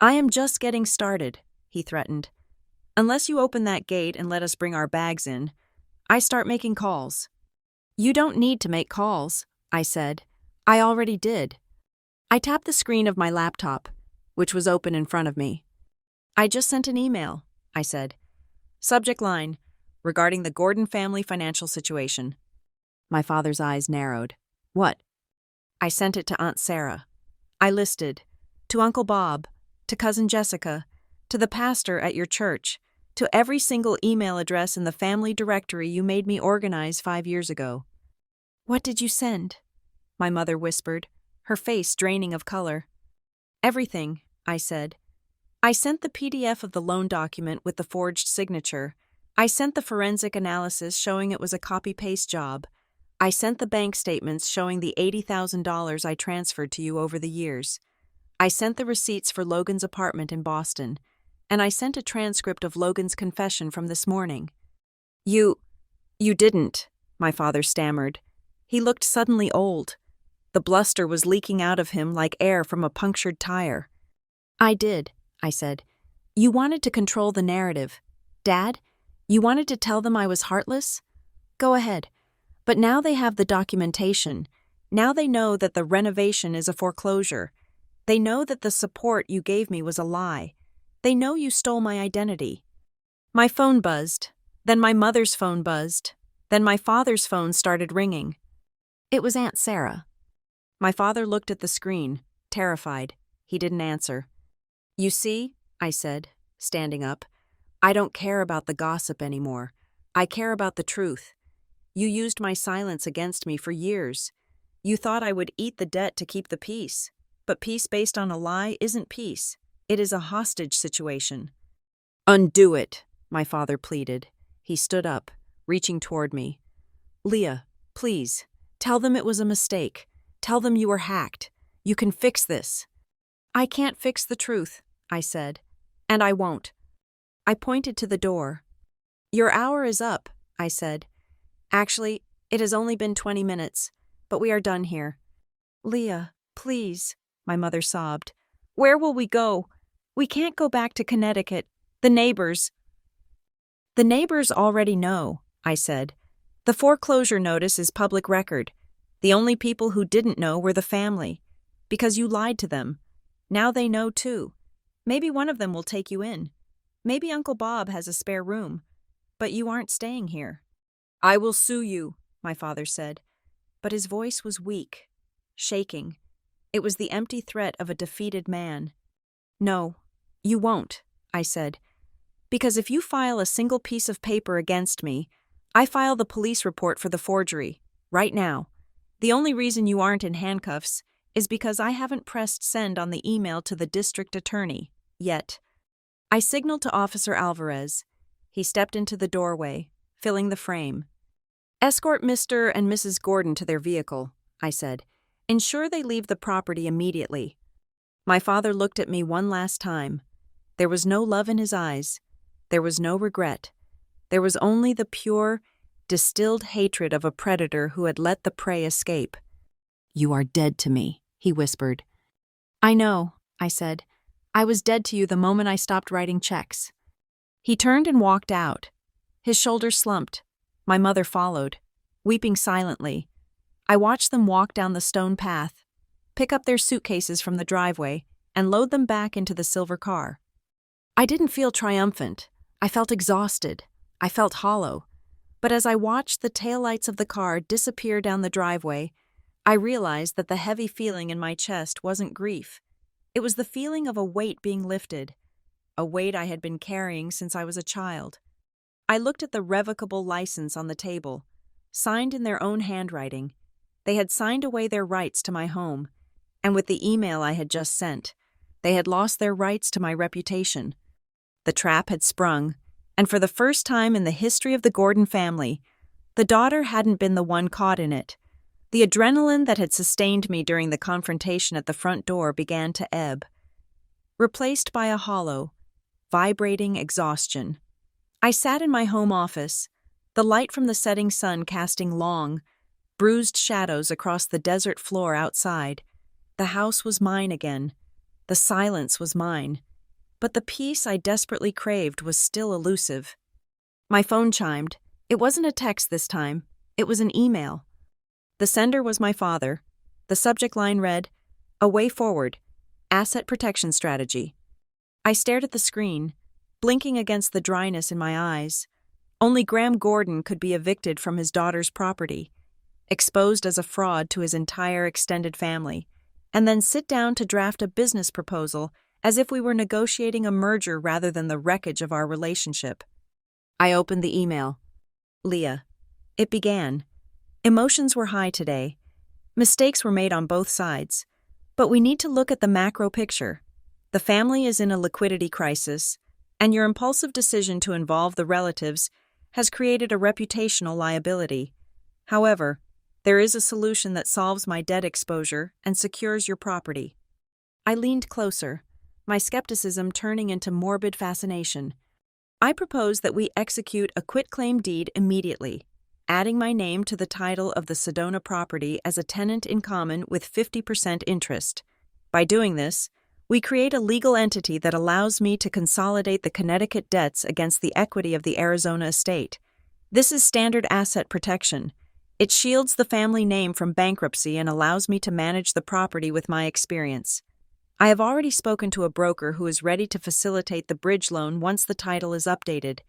"I am just getting started," he threatened. "Unless you open that gate and let us bring our bags in, I start making calls." "You don't need to make calls," I said. "I already did." I tapped the screen of my laptop, which was open in front of me. "I just sent an email," I said. "Subject line, regarding the Gordon family financial situation." My father's eyes narrowed. "What?" "I sent it to Aunt Sarah. I listed, to Uncle Bob, to Cousin Jessica, to the pastor at your church, to every single email address in the family directory you made me organize 5 years ago." "What did you send?" my mother whispered, her face draining of color. "Everything," I said. "I sent the PDF of the loan document with the forged signature. I sent the forensic analysis showing it was a copy-paste job. I sent the bank statements showing the $80,000 I transferred to you over the years. I sent the receipts for Logan's apartment in Boston. And I sent a transcript of Logan's confession from this morning." You didn't," my father stammered. He looked suddenly old. The bluster was leaking out of him like air from a punctured tire. "I did," I said. "You wanted to control the narrative. Dad, you wanted to tell them I was heartless? Go ahead. But now they have the documentation. Now they know that the renovation is a foreclosure. They know that the support you gave me was a lie. They know you stole my identity." My phone buzzed. Then my mother's phone buzzed. Then my father's phone started ringing. It was Aunt Sarah. My father looked at the screen, terrified. He didn't answer. "You see," I said, standing up, "I don't care about the gossip anymore. I care about the truth. You used my silence against me for years. You thought I would eat the debt to keep the peace. But peace based on a lie isn't peace. It is a hostage situation." "Undo it," my father pleaded. He stood up, reaching toward me. "Leah, please, tell them it was a mistake. Tell them you were hacked. You can fix this." I can't fix the truth, I said. And I won't. I pointed to the door. Your hour is up, I said. Actually, it has only been 20 minutes, but we are done here. Leah, please, my mother sobbed. Where will we go? We can't go back to Connecticut. The neighbors. The neighbors already know, I said. The foreclosure notice is public record. The only people who didn't know were the family, because you lied to them. Now they know too. Maybe one of them will take you in. Maybe Uncle Bob has a spare room. But you aren't staying here. I will sue you, my father said. But his voice was weak, shaking. It was the empty threat of a defeated man. No, you won't, I said. Because if you file a single piece of paper against me, I file the police report for the forgery, right now. The only reason you aren't in handcuffs is because I haven't pressed send on the email to the district attorney, yet. I signaled to Officer Alvarez. He stepped into the doorway, filling the frame. Escort Mr. and Mrs. Gordon to their vehicle, I said. Ensure they leave the property immediately. My father looked at me one last time. There was no love in his eyes. There was no regret. There was only the pure, distilled hatred of a predator who had let the prey escape. You are dead to me, he whispered. I know, I said. I was dead to you the moment I stopped writing checks. He turned and walked out. His shoulders slumped. My mother followed, weeping silently. I watched them walk down the stone path, pick up their suitcases from the driveway, and load them back into the silver car. I didn't feel triumphant. I felt exhausted. I felt hollow. But as I watched the taillights of the car disappear down the driveway, I realized that the heavy feeling in my chest wasn't grief. It was the feeling of a weight being lifted, a weight I had been carrying since I was a child. I looked at the revocable license on the table, signed in their own handwriting. They had signed away their rights to my home, and with the email I had just sent, they had lost their rights to my reputation. The trap had sprung, and for the first time in the history of the Gordon family, the daughter hadn't been the one caught in it. The adrenaline that had sustained me during the confrontation at the front door began to ebb, replaced by a hollow, vibrating exhaustion. I sat in my home office, the light from the setting sun casting long, bruised shadows across the desert floor outside. The house was mine again. The silence was mine. But the peace I desperately craved was still elusive. My phone chimed. It wasn't a text this time. It was an email. The sender was my father. The subject line read, "A way forward. Asset protection strategy." I stared at the screen, blinking against the dryness in my eyes. Only Graham Gordon could be evicted from his daughter's property, exposed as a fraud to his entire extended family, and then sit down to draft a business proposal as if we were negotiating a merger rather than the wreckage of our relationship. I opened the email. Leah. It began. Emotions were high today. Mistakes were made on both sides. But we need to look at the macro picture. The family is in a liquidity crisis, and your impulsive decision to involve the relatives has created a reputational liability. However, there is a solution that solves my debt exposure and secures your property. I leaned closer, my skepticism turning into morbid fascination. I propose that we execute a quitclaim deed immediately, adding my name to the title of the Sedona property as a tenant in common with 50% interest. By doing this, we create a legal entity that allows me to consolidate the Connecticut debts against the equity of the Arizona estate. This is standard asset protection. It shields the family name from bankruptcy and allows me to manage the property with my experience. I have already spoken to a broker who is ready to facilitate the bridge loan once the title is updated.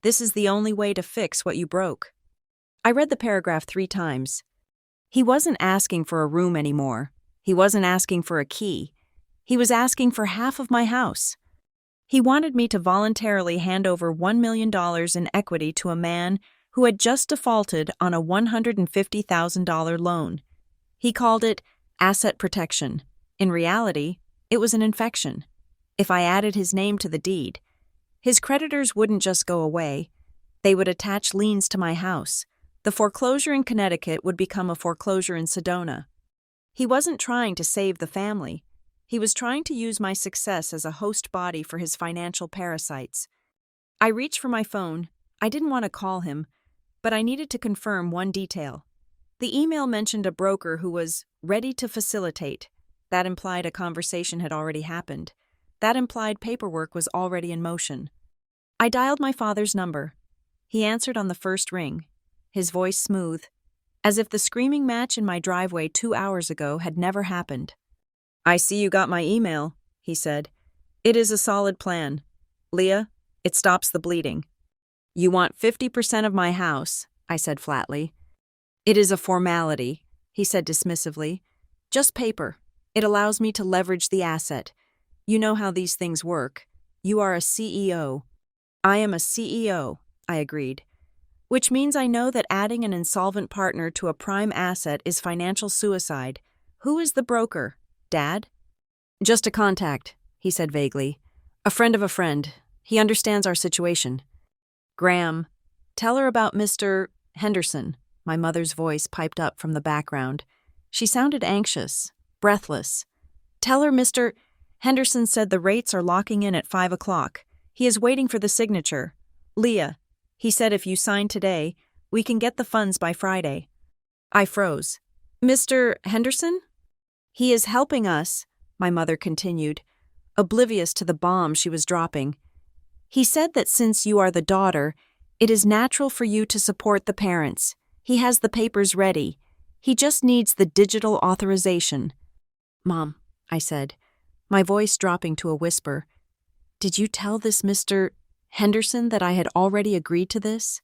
This is the only way to fix what you broke. I read the paragraph 3 times. He wasn't asking for a room anymore. He wasn't asking for a key. He was asking for half of my house. He wanted me to voluntarily hand over $1 million in equity to a man who had just defaulted on a $150,000 loan. He called it asset protection. In reality, it was an infection. If I added his name to the deed, his creditors wouldn't just go away. They would attach liens to my house. The foreclosure in Connecticut would become a foreclosure in Sedona. He wasn't trying to save the family. He was trying to use my success as a host body for his financial parasites. I reached for my phone. I didn't want to call him, but I needed to confirm one detail. The email mentioned a broker who was ready to facilitate. That implied a conversation had already happened. That implied paperwork was already in motion. I dialed my father's number. He answered on the first ring, his voice smooth, as if the screaming match in my driveway 2 hours ago had never happened. "I see you got my email," he said. "It is a solid plan. Leah, it stops the bleeding." "You want 50% of my house," I said flatly. "It is a formality," he said dismissively. "Just paper. It allows me to leverage the asset. You know how these things work. You are a CEO. I am a CEO, I agreed. Which means I know that adding an insolvent partner to a prime asset is financial suicide. Who is the broker? Dad? Just a contact, he said vaguely. A friend of a friend. He understands our situation. Graham, tell her about Mr. Henderson. My mother's voice piped up from the background. She sounded anxious, breathless. Tell her Mr. Henderson said the rates are locking in at 5 o'clock. He is waiting for the signature. Leah, he said if you sign today, we can get the funds by Friday. I froze. Mr. Henderson? He is helping us, my mother continued, oblivious to the bomb she was dropping. He said that since you are the daughter, it is natural for you to support the parents. He has the papers ready. He just needs the digital authorization. Mom, I said, my voice dropping to a whisper, did you tell this Mr. Henderson that I had already agreed to this?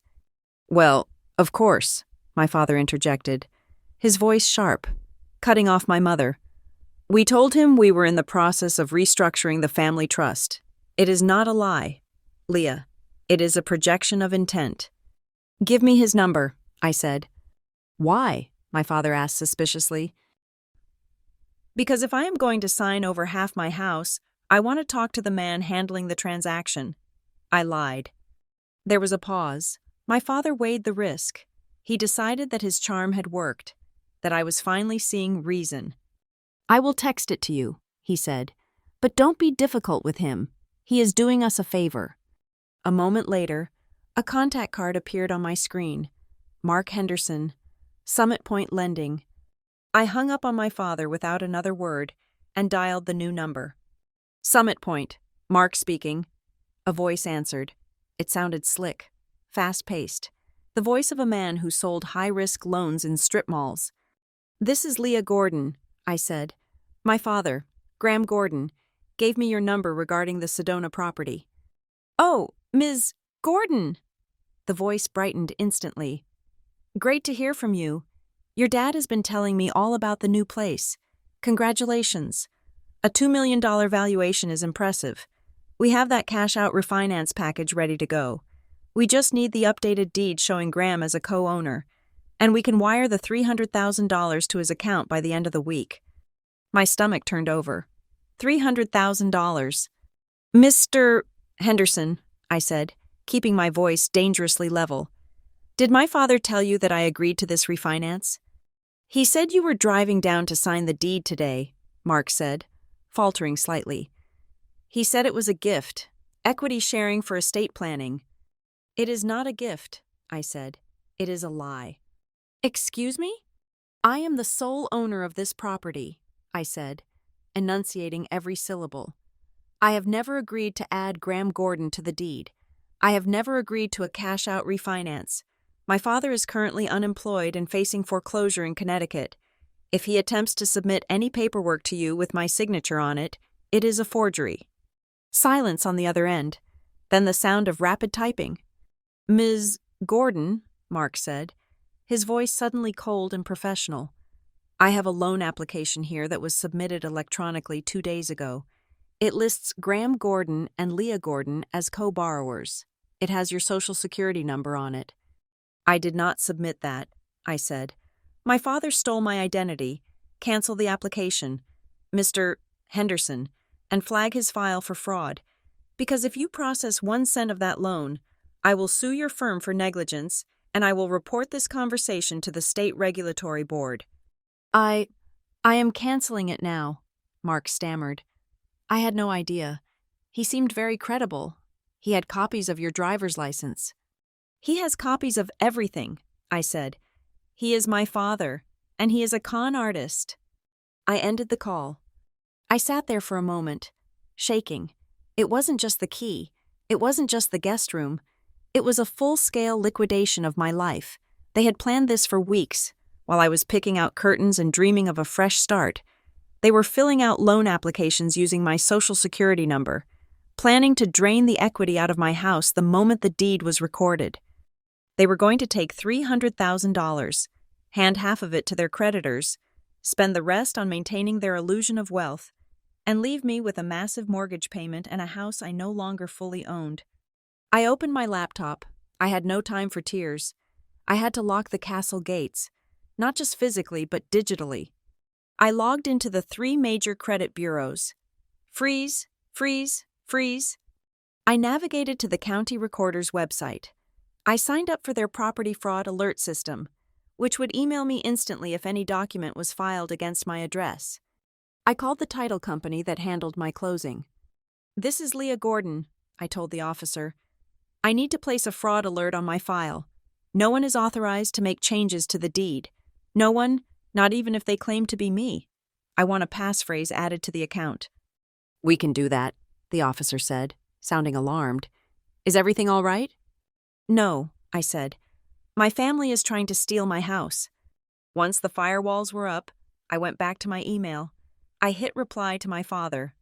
Well, of course, my father interjected, his voice sharp, cutting off my mother. We told him we were in the process of restructuring the family trust. It is not a lie, Leah. It is a projection of intent. Give me his number, I said. Why? My father asked suspiciously. Because if I am going to sign over half my house, I want to talk to the man handling the transaction. I lied. There was a pause. My father weighed the risk. He decided that his charm had worked, that I was finally seeing reason. I will text it to you, he said, but don't be difficult with him. He is doing us a favor. A moment later, a contact card appeared on my screen. Mark Henderson, Summit Point Lending. I hung up on my father without another word and dialed the new number. Summit Point, Mark speaking. A voice answered. It sounded slick, fast-paced, the voice of a man who sold high-risk loans in strip malls. This is Leah Gordon, I said. My father, Graham Gordon, gave me your number regarding the Sedona property. Oh, Ms. Gordon! The voice brightened instantly. Great to hear from you. Your dad has been telling me all about the new place. Congratulations. A $2 million valuation is impressive. We have that cash-out refinance package ready to go. We just need the updated deed showing Graham as a co-owner, and we can wire the $300,000 to his account by the end of the week. My stomach turned over. $300,000. Mr. Henderson, I said, keeping my voice dangerously level. Did my father tell you that I agreed to this refinance? He said you were driving down to sign the deed today, Mark said, faltering slightly. He said it was a gift, equity sharing for estate planning. It is not a gift, I said. It is a lie. Excuse me? I am the sole owner of this property, I said, enunciating every syllable. I have never agreed to add Graham Gordon to the deed. I have never agreed to a cash-out refinance. My father is currently unemployed and facing foreclosure in Connecticut. If he attempts to submit any paperwork to you with my signature on it, it is a forgery. Silence on the other end, then the sound of rapid typing. Ms. Gordon, Mark said, his voice suddenly cold and professional. I have a loan application here that was submitted electronically 2 days ago. It lists Graham Gordon and Leah Gordon as co-borrowers. It has your social security number on it. I did not submit that, I said. My father stole my identity. Cancel the application, Mr. Henderson, and flag his file for fraud. Because if you process 1 cent of that loan, I will sue your firm for negligence, and I will report this conversation to the state regulatory board. I am canceling it now, Mark stammered. I had no idea. He seemed very credible. He had copies of your driver's license. He has copies of everything, I said. He is my father, and he is a con artist. I ended the call. I sat there for a moment, shaking. It wasn't just the key. It wasn't just the guest room. It was a full-scale liquidation of my life. They had planned this for weeks, while I was picking out curtains and dreaming of a fresh start. They were filling out loan applications using my Social Security number, planning to drain the equity out of my house the moment the deed was recorded. They were going to take $300,000, hand half of it to their creditors, spend the rest on maintaining their illusion of wealth, and leave me with a massive mortgage payment and a house I no longer fully owned. I opened my laptop. I had no time for tears. I had to lock the castle gates, not just physically but digitally. I logged into the 3 major credit bureaus. Freeze, freeze, freeze. I navigated to the county recorder's website. I signed up for their property fraud alert system, which would email me instantly if any document was filed against my address. I called the title company that handled my closing. This is Leah Gordon, I told the officer. I need to place a fraud alert on my file. No one is authorized to make changes to the deed. No one, not even if they claim to be me. I want a passphrase added to the account. We can do that, the officer said, sounding alarmed. Is everything all right? No, I said. My family is trying to steal my house. Once the firewalls were up, I went back to my email. I hit reply to my father.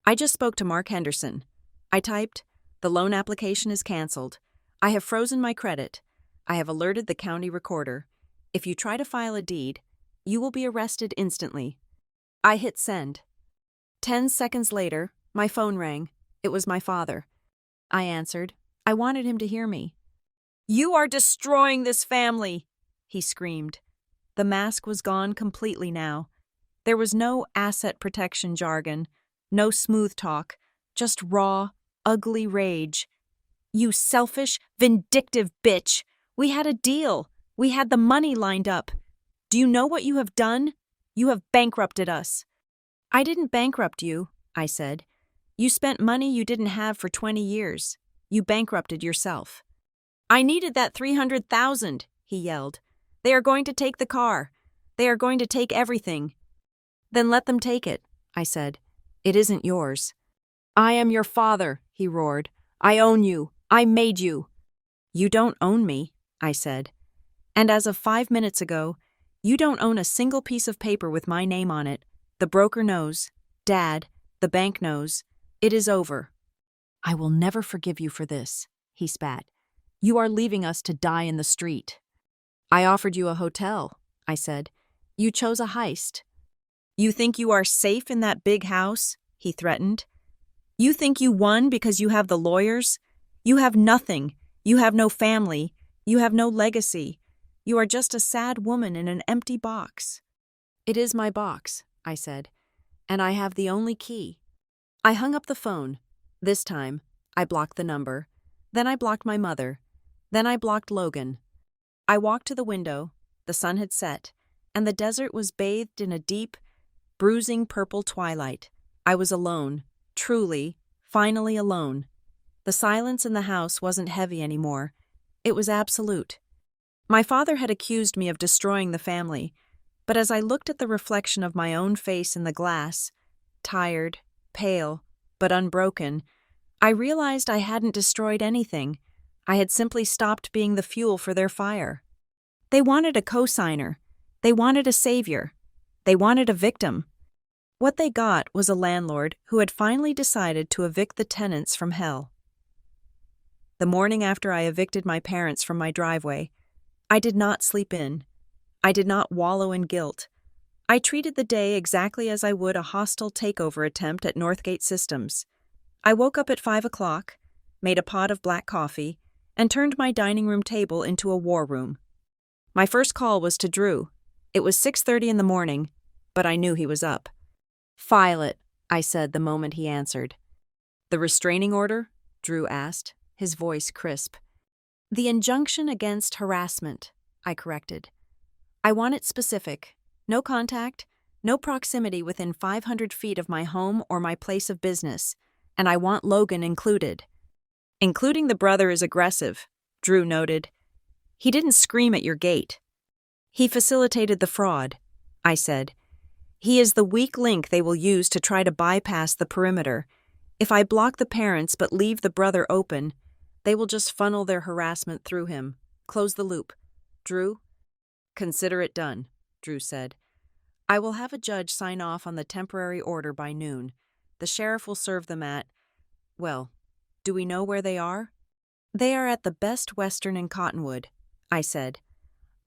I just spoke to Mark Henderson. I typed, the loan application is canceled. I have frozen my credit. I have alerted the county recorder. If you try to file a deed, you will be arrested instantly. I hit send. 10 seconds later, my phone rang. It was my father. I answered. I wanted him to hear me. You are destroying this family, he screamed. The mask was gone completely now. There was no asset protection jargon, no smooth talk, just raw, ugly rage. You selfish, vindictive bitch! We had a deal. We had the money lined up. Do you know what you have done? You have bankrupted us. I didn't bankrupt you, I said. You spent money you didn't have for 20 years. You bankrupted yourself. I needed that $300,000, he yelled. They are going to take the car. They are going to take everything. Then let them take it, I said. It isn't yours. I am your father, he roared. I own you. I made you. You don't own me, I said. And as of 5 minutes ago, you don't own a single piece of paper with my name on it. The broker knows. Dad, the bank knows. It is over. I will never forgive you for this, he spat. You are leaving us to die in the street. I offered you a hotel, I said. You chose a heist. You think you are safe in that big house? He threatened. You think you won because you have the lawyers? You have nothing. You have no family. You have no legacy. You are just a sad woman in an empty box. It is my box, I said, and I have the only key. I hung up the phone. This time, I blocked the number. Then I blocked my mother. Then I blocked Logan. I walked to the window. The sun had set, and the desert was bathed in a deep, bruising purple twilight. I was alone, truly, finally alone. The silence in the house wasn't heavy anymore. It was absolute. My father had accused me of destroying the family, but as I looked at the reflection of my own face in the glass, tired, pale, but unbroken, I realized I hadn't destroyed anything. I had simply stopped being the fuel for their fire. They wanted a co-signer. They wanted a savior. They wanted a victim. What they got was a landlord who had finally decided to evict the tenants from hell. The morning after I evicted my parents from my driveway, I did not sleep in. I did not wallow in guilt. I treated the day exactly as I would a hostile takeover attempt at Northgate Systems. I woke up at 5 o'clock, made a pot of black coffee, and turned my dining room table into a war room. My first call was to Drew. It was 6:30 in the morning, but I knew he was up. File it, I said the moment he answered. The restraining order? Drew asked, his voice crisp. The injunction against harassment, I corrected. I want it specific. No contact, No proximity within 500 feet of my home or my place of business, and I want Logan included. Including the brother is aggressive, Drew noted. He didn't scream at your gate. He facilitated the fraud, I said. He is the weak link they will use to try to bypass the perimeter. If I block the parents but leave the brother open, they will just funnel their harassment through him. Close the loop. Drew? Consider it done, Drew said. I will have a judge sign off on the temporary order by noon. The sheriff will serve them at, well, do we know where they are? They are at the Best Western in Cottonwood, I said.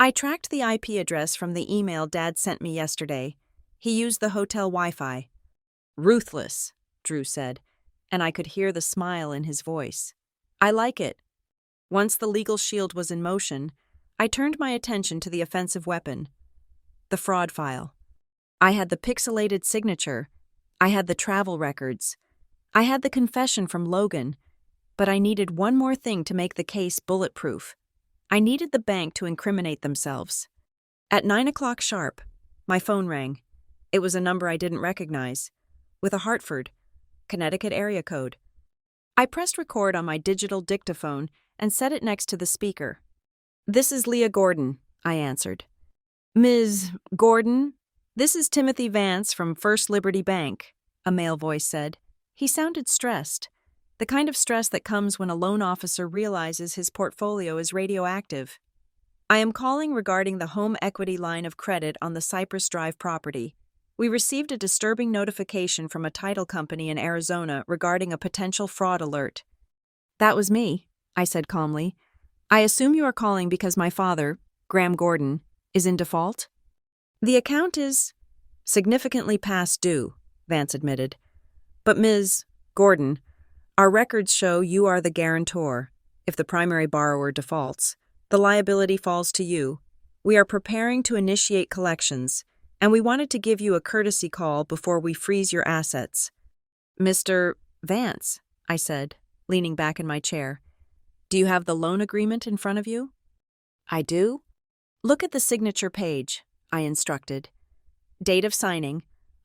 I tracked the IP address from the email Dad sent me yesterday. He used the hotel Wi-Fi. Ruthless, Drew said, and I could hear the smile in his voice. I like it. Once the legal shield was in motion, I turned my attention to the offensive weapon, the fraud file. I had the pixelated signature. I had the travel records. I had the confession from Logan, but I needed one more thing to make the case bulletproof. I needed the bank to incriminate themselves. At 9 o'clock sharp, my phone rang. It was a number I didn't recognize, with a Hartford, Connecticut area code. I pressed record on my digital dictaphone and set it next to the speaker. This is Leah Gordon, I answered. Ms. Gordon, this is Timothy Vance from First Liberty Bank, a male voice said. He sounded stressed, the kind of stress that comes when a loan officer realizes his portfolio is radioactive. I am calling regarding the home equity line of credit on the Cypress Drive property. We received a disturbing notification from a title company in Arizona regarding a potential fraud alert. That was me, I said calmly. I assume you are calling because my father, Graham Gordon, is in default? The account is significantly past due, Vance admitted. But Ms. Gordon, our records show you are the guarantor. If the primary borrower defaults, the liability falls to you. We are preparing to initiate collections, and we wanted to give you a courtesy call before we freeze your assets. Mr. Vance, I said, leaning back in my chair. Do you have the loan agreement in front of you? I do. Look at the signature page, I instructed. Date of signing,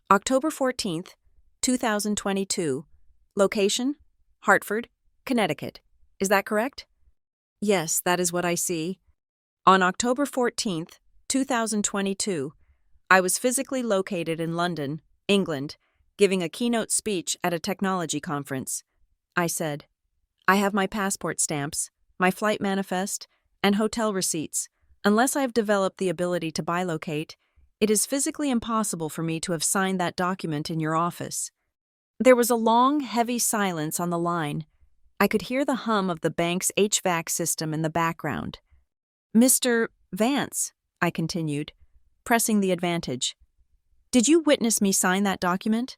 October 14th, 2022. Location, Hartford, Connecticut. Is that correct? Yes, that is what I see. On October 14th, 2022, I was physically located in London, England, giving a keynote speech at a technology conference. I said, I have my passport stamps, my flight manifest, and hotel receipts. Unless I have developed the ability to bilocate, it is physically impossible for me to have signed that document in your office. There was a long, heavy silence on the line. I could hear the hum of the bank's HVAC system in the background. Mr. Vance, I continued, pressing the advantage. Did you witness me sign that document?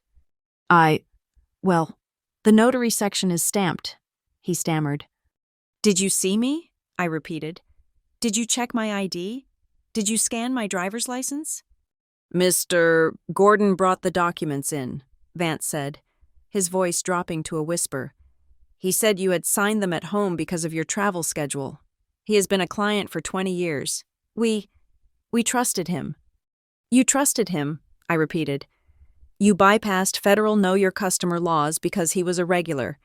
Well, the notary section is stamped, he stammered. Did you see me? I repeated. Did you check my ID? Did you scan my driver's license? Mr. Gordon brought the documents in, Vance said, his voice dropping to a whisper. He said you had signed them at home because of your travel schedule. He has been a client for 20 years. We trusted him. You trusted him, I repeated. You bypassed federal Know Your Customer laws because he was a regular.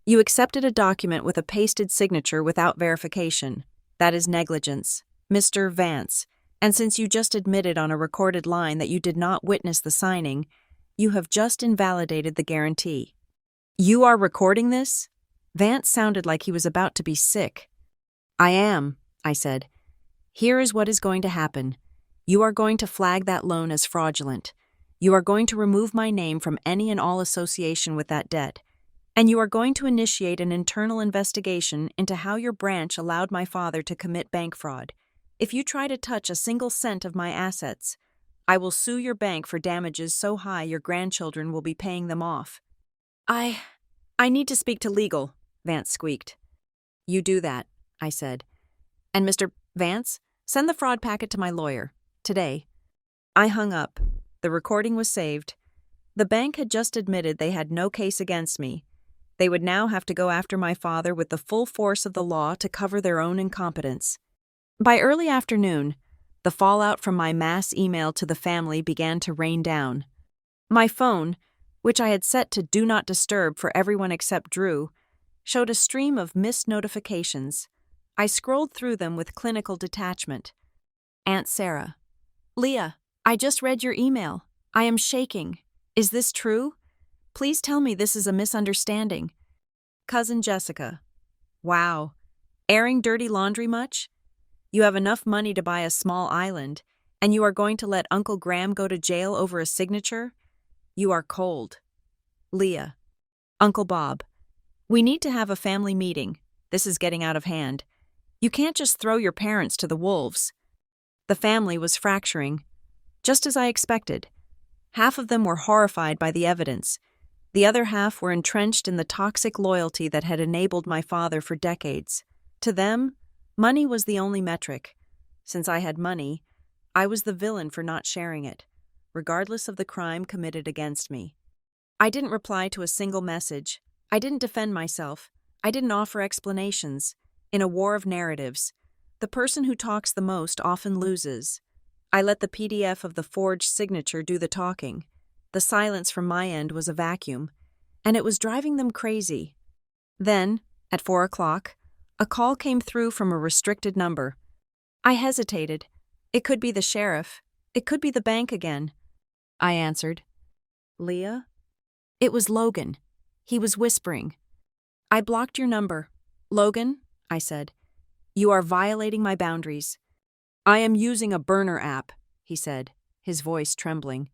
You accepted a document with a pasted signature without verification. That is negligence. Mr. Vance, and since you just admitted on a recorded line that you did not witness the signing, you have just invalidated the guarantee. You are recording this? Vance sounded like he was about to be sick. I am, I said. Here is what is going to happen. You are going to flag that loan as fraudulent. You are going to remove my name from any and all association with that debt. And you are going to initiate an internal investigation into how your branch allowed my father to commit bank fraud. If you try to touch a single cent of my assets, I will sue your bank for damages so high your grandchildren will be paying them off. I need to speak to legal, Vance squeaked. You do that, I said. And Mr. Vance, send the fraud packet to my lawyer, today. I hung up. The recording was saved. The bank had just admitted they had no case against me. They would now have to go after my father with the full force of the law to cover their own incompetence. By early afternoon, The fallout from my mass email to the family began to rain down. My phone, which I had set to Do Not Disturb for everyone except Drew, showed a stream of missed notifications. I scrolled through them with clinical detachment. Aunt Sarah. Leah, I just read your email. I am shaking. Is this true? Please tell me this is a misunderstanding. Cousin Jessica. Wow. Airing dirty laundry much? You have enough money to buy a small island, and you are going to let Uncle Graham go to jail over a signature? You are cold. Leah. Uncle Bob. We need to have a family meeting. This is getting out of hand. You can't just throw your parents to the wolves. The family was fracturing, just as I expected. Half of them were horrified by the evidence. The other half were entrenched in the toxic loyalty that had enabled my father for decades. To them, money was the only metric. Since I had money, I was the villain for not sharing it, regardless of the crime committed against me. I didn't reply to a single message. I didn't defend myself. I didn't offer explanations. In a war of narratives, the person who talks the most often loses. I let the PDF of the forged signature do the talking. The silence from my end was a vacuum, and it was driving them crazy. Then, at 4 o'clock, a call came through from a restricted number. I hesitated. It could be the sheriff. It could be the bank again. I answered. Leah? It was Logan. He was whispering. I blocked your number. Logan, I said, you are violating my boundaries. I am using a burner app, he said, his voice trembling.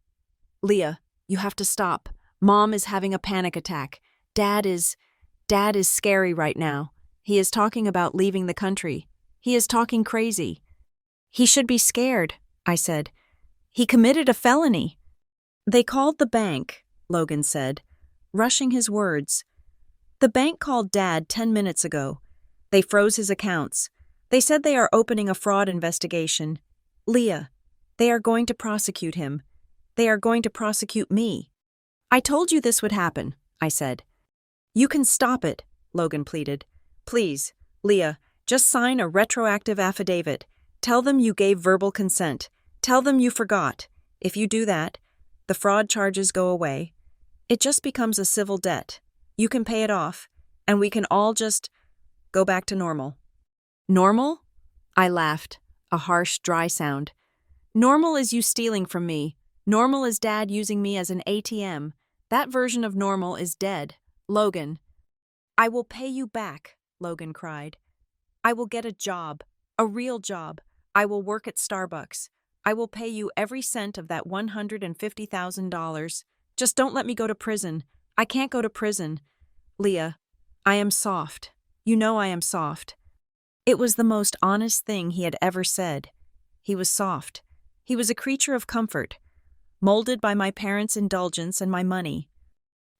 Leah, you have to stop. Mom is having a panic attack. Dad is scary right now. He is talking about leaving the country. He is talking crazy. He should be scared, I said. He committed a felony. They called the bank, Logan said, rushing his words. The bank called Dad 10 minutes ago. They froze his accounts. They said they are opening a fraud investigation. Leah, they are going to prosecute him. They are going to prosecute me. I told you this would happen, I said. You can stop it, Logan pleaded. Please, Leah, just sign a retroactive affidavit. Tell them you gave verbal consent. Tell them you forgot. If you do that, the fraud charges go away. It just becomes a civil debt. You can pay it off, and we can all just go back to normal. Normal? I laughed, a harsh, dry sound. Normal is you stealing from me. Normal is Dad using me as an ATM. That version of normal is dead. Logan. I will pay you back, Logan cried. I will get a job, a real job. I will work at Starbucks. I will pay you every cent of that $150,000. Just don't let me go to prison. I can't go to prison. Leah, I am soft. You know I am soft. It was the most honest thing he had ever said. He was soft. He was a creature of comfort, molded by my parents' indulgence and my money.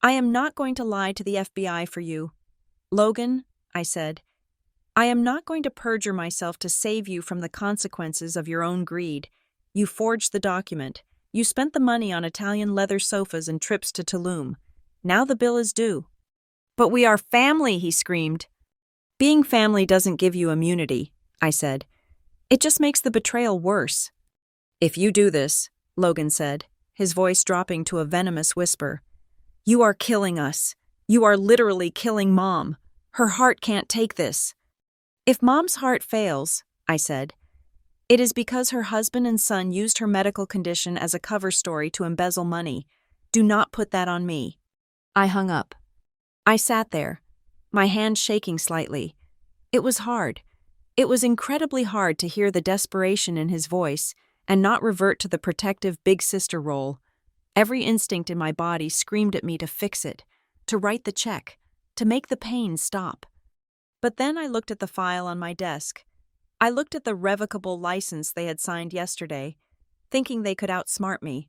I am not going to lie to the FBI for you. Logan, I said, I am not going to perjure myself to save you from the consequences of your own greed. You forged the document. You spent the money on Italian leather sofas and trips to Tulum. Now the bill is due. But we are family, he screamed. Being family doesn't give you immunity, I said. It just makes the betrayal worse. If you do this, Logan said, his voice dropping to a venomous whisper, you are killing us. You are literally killing Mom. Her heart can't take this. If Mom's heart fails, I said, it is because her husband and son used her medical condition as a cover story to embezzle money. Do not put that on me. I hung up. I sat there, my hand shaking slightly. It was hard. It was incredibly hard to hear the desperation in his voice and not revert to the protective big sister role. Every instinct in my body screamed at me to fix it, to write the check, to make the pain stop. But then I looked at the file on my desk. I looked at the revocable license they had signed yesterday, thinking they could outsmart me.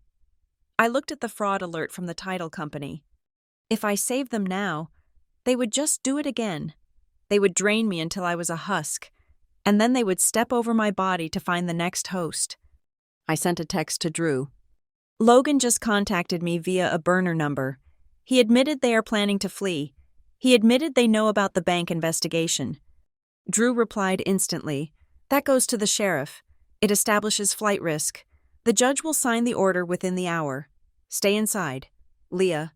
I looked at the fraud alert from the title company. If I saved them now, they would just do it again. They would drain me until I was a husk, and then they would step over my body to find the next host. I sent a text to Drew. Logan just contacted me via a burner number. He admitted they are planning to flee. He admitted they know about the bank investigation. Drew replied instantly, that goes to the sheriff. It establishes flight risk. The judge will sign the order within the hour. Stay inside. Leah,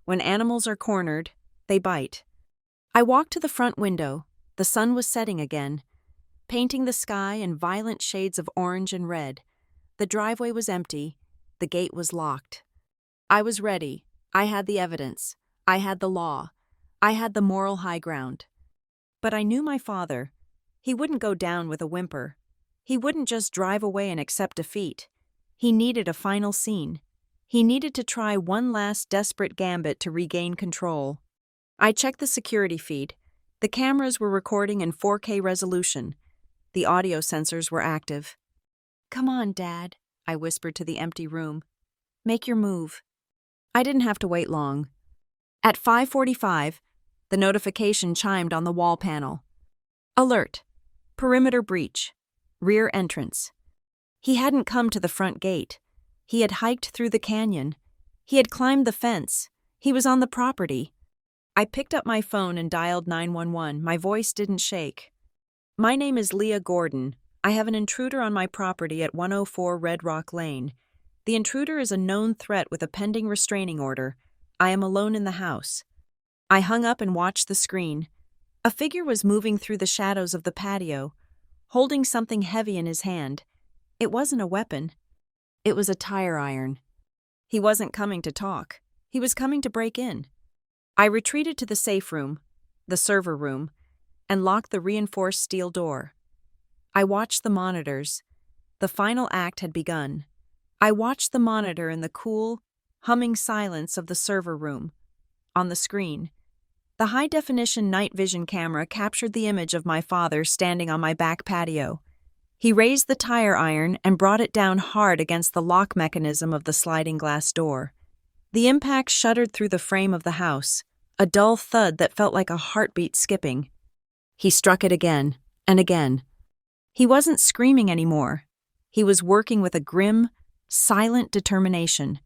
when animals are cornered, they bite. I walked to the front window. The sun was setting again, painting the sky in violent shades of orange and red. The driveway was empty. The gate was locked. I was ready. I had the evidence. I had the law. I had the moral high ground. But I knew my father. He wouldn't go down with a whimper. He wouldn't just drive away and accept defeat. He needed a final scene. He needed to try one last desperate gambit to regain control. I checked the security feed. The cameras were recording in 4K resolution. The audio sensors were active. "Come on, Dad," I whispered to the empty room. "Make your move." I didn't have to wait long. At 5:45, the notification chimed on the wall panel. Alert. Perimeter breach. Rear entrance. He hadn't come to the front gate. He had hiked through the canyon. He had climbed the fence. He was on the property. I picked up my phone and dialed 911. My voice didn't shake. "My name is Leah Gordon. I have an intruder on my property at 104 Red Rock Lane. The intruder is a known threat with a pending restraining order. I am alone in the house." I hung up and watched the screen. A figure was moving through the shadows of the patio, holding something heavy in his hand. It wasn't a weapon. It was a tire iron. He wasn't coming to talk. He was coming to break in. I retreated to the safe room, the server room, and locked the reinforced steel door. I watched the monitors. The final act had begun. I watched the monitor in the cool, humming silence of the server room. On the screen, the high-definition night vision camera captured the image of my father standing on my back patio. He raised the tire iron and brought it down hard against the lock mechanism of the sliding glass door. The impact shuddered through the frame of the house, a dull thud that felt like a heartbeat skipping. He struck it again and again. He wasn't screaming anymore. He was working with a grim, silent determination.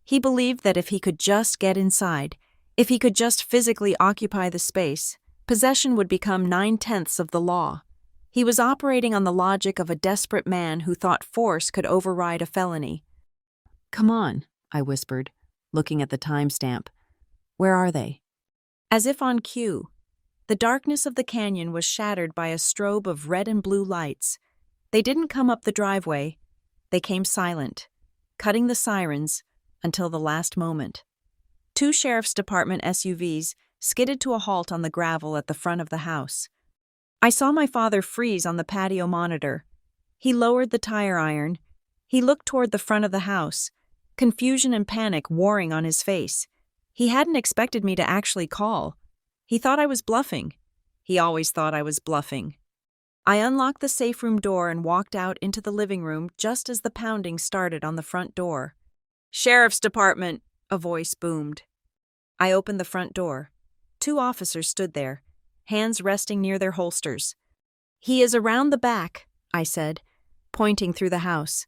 He believed that if he could just get inside, if he could just physically occupy the space, possession would become 9/10 of the law. He was operating on the logic of a desperate man who thought force could override a felony. "Come on," I whispered, looking at the timestamp. "Where are they?" As if on cue, the darkness of the canyon was shattered by a strobe of red and blue lights. They didn't come up the driveway. They came silent, cutting the sirens until the last moment. 2 Sheriff's Department SUVs skidded to a halt on the gravel at the front of the house. I saw my father freeze on the patio monitor. He lowered the tire iron. He looked toward the front of the house, confusion and panic warring on his face. He hadn't expected me to actually call. He thought I was bluffing. He always thought I was bluffing. I unlocked the safe room door and walked out into the living room just as the pounding started on the front door. "Sheriff's Department," a voice boomed. I opened the front door. 2 officers stood there, hands resting near their holsters. "He is around the back," I said, pointing through the house.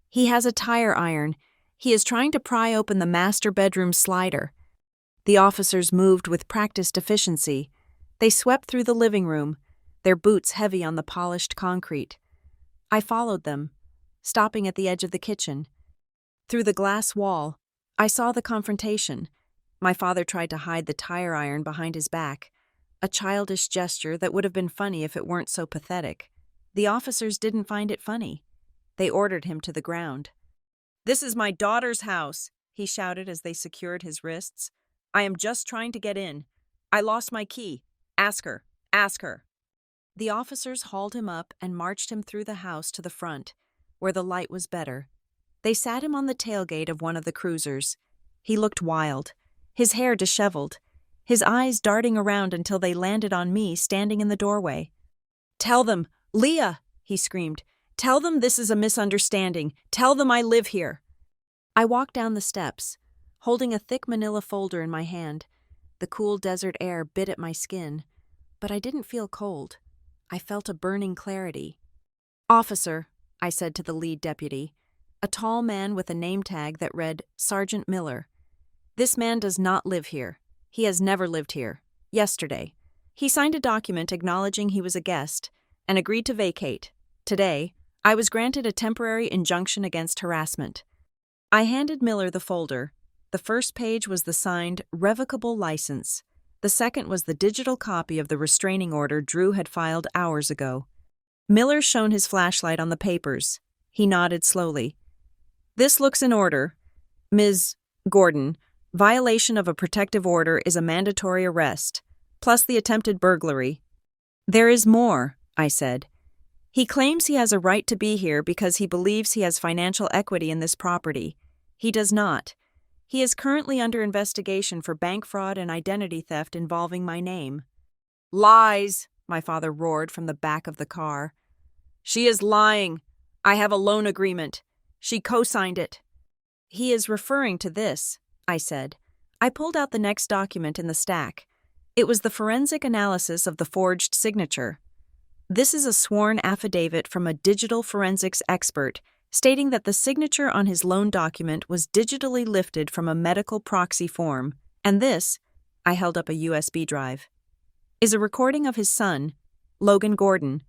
"He has a tire iron. He is trying to pry open the master bedroom slider." The officers moved with practiced efficiency. They swept through the living room, their boots heavy on the polished concrete. I followed them, stopping at the edge of the kitchen. Through the glass wall, I saw the confrontation. My father tried to hide the tire iron behind his back, a childish gesture that would have been funny if it weren't so pathetic. The officers didn't find it funny. They ordered him to the ground. "This is my daughter's house," he shouted as they secured his wrists. "I am just trying to get in. I lost my key. Ask her. Ask her." The officers hauled him up and marched him through the house to the front, where the light was better. They sat him on the tailgate of one of the cruisers. He looked wild, his hair disheveled, his eyes darting around until they landed on me standing in the doorway. "Tell them, Leah," he screamed. "Tell them this is a misunderstanding. Tell them I live here." I walked down the steps, holding a thick manila folder in my hand. The cool desert air bit at my skin, but I didn't feel cold. I felt a burning clarity. "Officer," I said to the lead deputy, a tall man with a name tag that read Sergeant Miller. "This man does not live here. He has never lived here. Yesterday, he signed a document acknowledging he was a guest and agreed to vacate. Today, I was granted a temporary injunction against harassment. I handed Miller the folder. The first page was the signed revocable license. The second was the digital copy of the restraining order Drew had filed hours ago. Miller shone his flashlight on the papers. He nodded slowly. "This looks in order. Ms. Gordon, violation of a protective order is a mandatory arrest, plus the attempted burglary." "There is more," I said. "He claims he has a right to be here because he believes he has financial equity in this property. He does not. He is currently under investigation for bank fraud and identity theft involving my name." "Lies!" my father roared from the back of the car. "She is lying. I have a loan agreement. She co-signed it." "He is referring to this," I said. I pulled out the next document in the stack. It was the forensic analysis of the forged signature. "This is a sworn affidavit from a digital forensics expert stating that the signature on his loan document was digitally lifted from a medical proxy form, and this," I held up a USB drive, "is a recording of his son, Logan Gordon,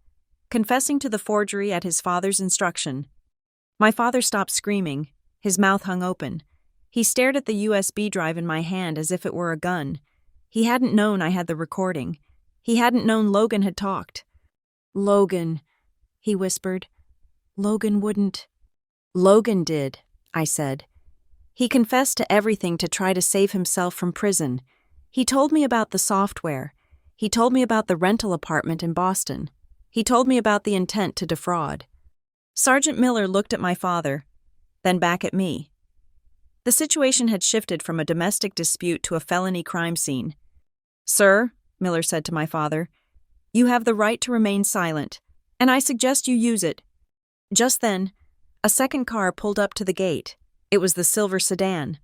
confessing to the forgery at his father's instruction." My father stopped screaming. His mouth hung open. He stared at the USB drive in my hand as if it were a gun. He hadn't known I had the recording. He hadn't known Logan had talked. "Logan," he whispered. "Logan wouldn't." "Logan did," I said. "He confessed to everything to try to save himself from prison. He told me about the software. He told me about the rental apartment in Boston. He told me about the intent to defraud." Sergeant Miller looked at my father, then back at me. The situation had shifted from a domestic dispute to a felony crime scene. "Sir," Miller said to my father, "you have the right to remain silent, and I suggest you use it." Just then, a second car pulled up to the gate. It was the silver sedan.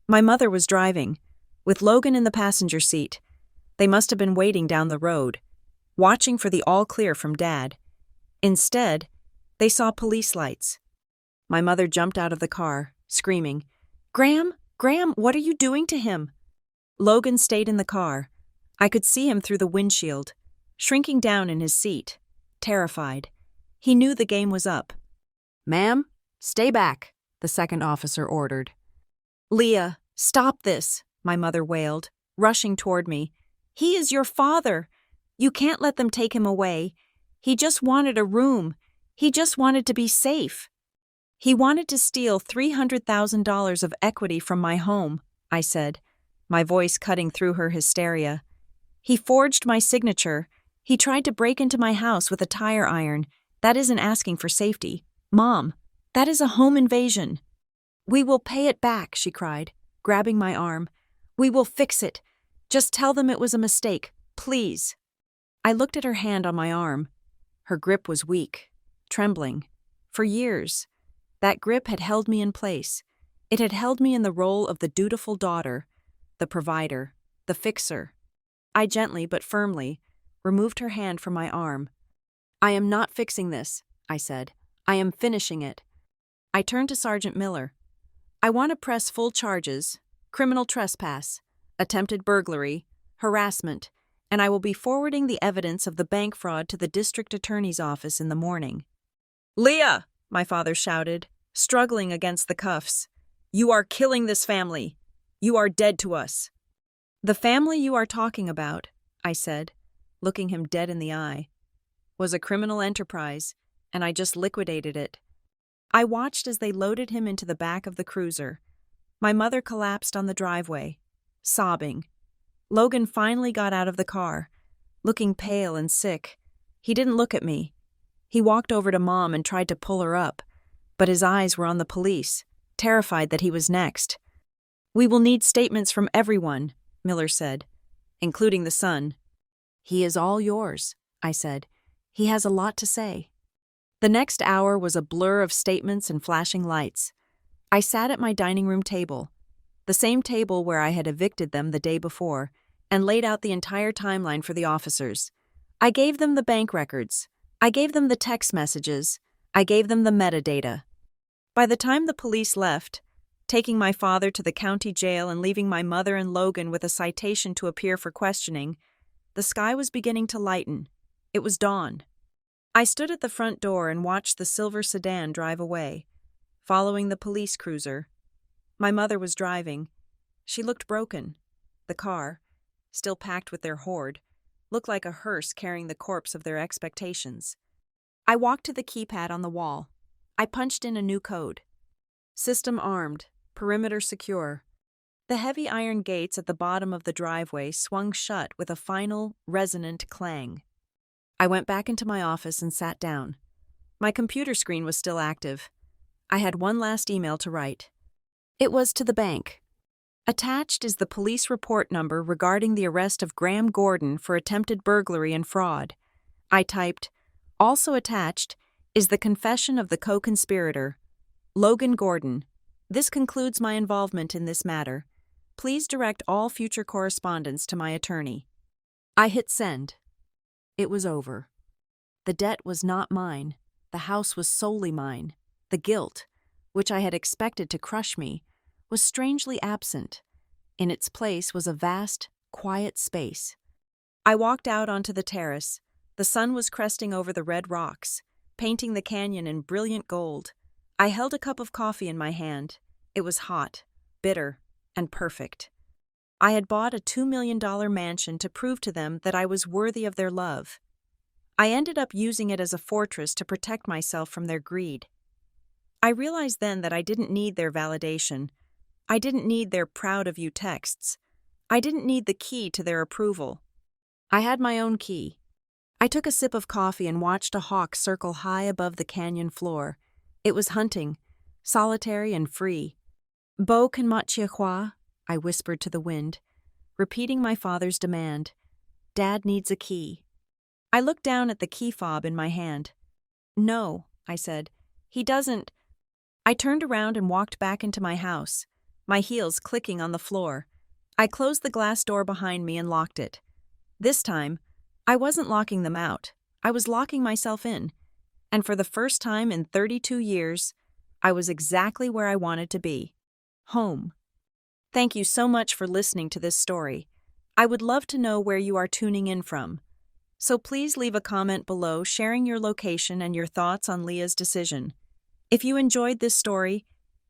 My mother was driving, with Logan in the passenger seat. They must have been waiting down the road, watching for the all-clear from Dad. Instead, they saw police lights. My mother jumped out of the car, screaming, Graham, what are you doing to him?" Logan stayed in the car. I could see him through the windshield, shrinking down in his seat, terrified. He knew the game was up. "Ma'am, stay back," the second officer ordered. "Leah, stop this," my mother wailed, rushing toward me. "He is your father. You can't let them take him away. He just wanted a room. He just wanted to be safe." "He wanted to steal $300,000 of equity from my home," I said, my voice cutting through her hysteria. "He forged my signature. He tried to break into my house with a tire iron. That isn't asking for safety. Mom, that is a home invasion." "We will pay it back," she cried, grabbing my arm. "We will fix it. Just tell them it was a mistake, please." I looked at her hand on my arm. Her grip was weak, trembling. For years, that grip had held me in place. It had held me in the role of the dutiful daughter, the provider, the fixer. I gently but firmly removed her hand from my arm. "I am not fixing this," I said. "I am finishing it." I turned to Sergeant Miller. "I want to press full charges, criminal trespass, attempted burglary, harassment, and I will be forwarding the evidence of the bank fraud to the district attorney's office in the morning." "Leah!" my father shouted, struggling against the cuffs. "You are killing this family. You are dead to us." "The family you are talking about," I said, looking him dead in the eye, "was a criminal enterprise, and I just liquidated it." I watched as they loaded him into the back of the cruiser. My mother collapsed on the driveway, sobbing. Logan finally got out of the car, looking pale and sick. He didn't look at me. He walked over to Mom and tried to pull her up, but his eyes were on the police, terrified that he was next. "We will need statements from everyone," Miller said, "including the son." "He is all yours," I said. "He has a lot to say." The next hour was a blur of statements and flashing lights. I sat at my dining room table, the same table where I had evicted them the day before, and laid out the entire timeline for the officers. I gave them the bank records. I gave them the text messages. I gave them the metadata. By the time the police left, taking my father to the county jail and leaving my mother and Logan with a citation to appear for questioning, the sky was beginning to lighten. It was dawn. I stood at the front door and watched the silver sedan drive away, following the police cruiser. My mother was driving. She looked broken. The car, still packed with their hoard, looked like a hearse carrying the corpse of their expectations. I walked to the keypad on the wall. I punched in a new code. System armed, perimeter secure. The heavy iron gates at the bottom of the driveway swung shut with a final, resonant clang. I went back into my office and sat down. My computer screen was still active. I had one last email to write. It was to the bank. Attached is the police report number regarding the arrest of Graham Gordon for attempted burglary and fraud. I typed, also attached is the confession of the co-conspirator, Logan Gordon. This concludes my involvement in this matter. Please direct all future correspondence to my attorney. I hit send. It was over. The debt was not mine. The house was solely mine. The guilt, which I had expected to crush me, was strangely absent. In its place was a vast, quiet space. I walked out onto the terrace. The sun was cresting over the red rocks, painting the canyon in brilliant gold. I held a cup of coffee in my hand. It was hot, bitter, and perfect. I had bought a $2 million mansion to prove to them that I was worthy of their love. I ended up using it as a fortress to protect myself from their greed. I realized then that I didn't need their validation. I didn't need their proud of you texts. I didn't need the key to their approval. I had my own key. I took a sip of coffee and watched a hawk circle high above the canyon floor. It was hunting, solitary and free. Bo kan matchihua, I whispered to the wind, repeating my father's demand. Dad needs a key. I looked down at the key fob in my hand. No, I said. He doesn't. I turned around and walked back into my house, my heels clicking on the floor. I closed the glass door behind me and locked it. This time, I wasn't locking them out. I was locking myself in. And for the first time in 32 years, I was exactly where I wanted to be. Home. Thank you so much for listening to this story. I would love to know where you are tuning in from. So please leave a comment below sharing your location and your thoughts on Leah's decision. If you enjoyed this story,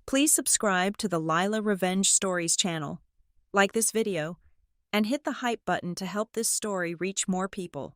please subscribe to the Lila Revenge Stories channel, like this video, and hit the hype button to help this story reach more people.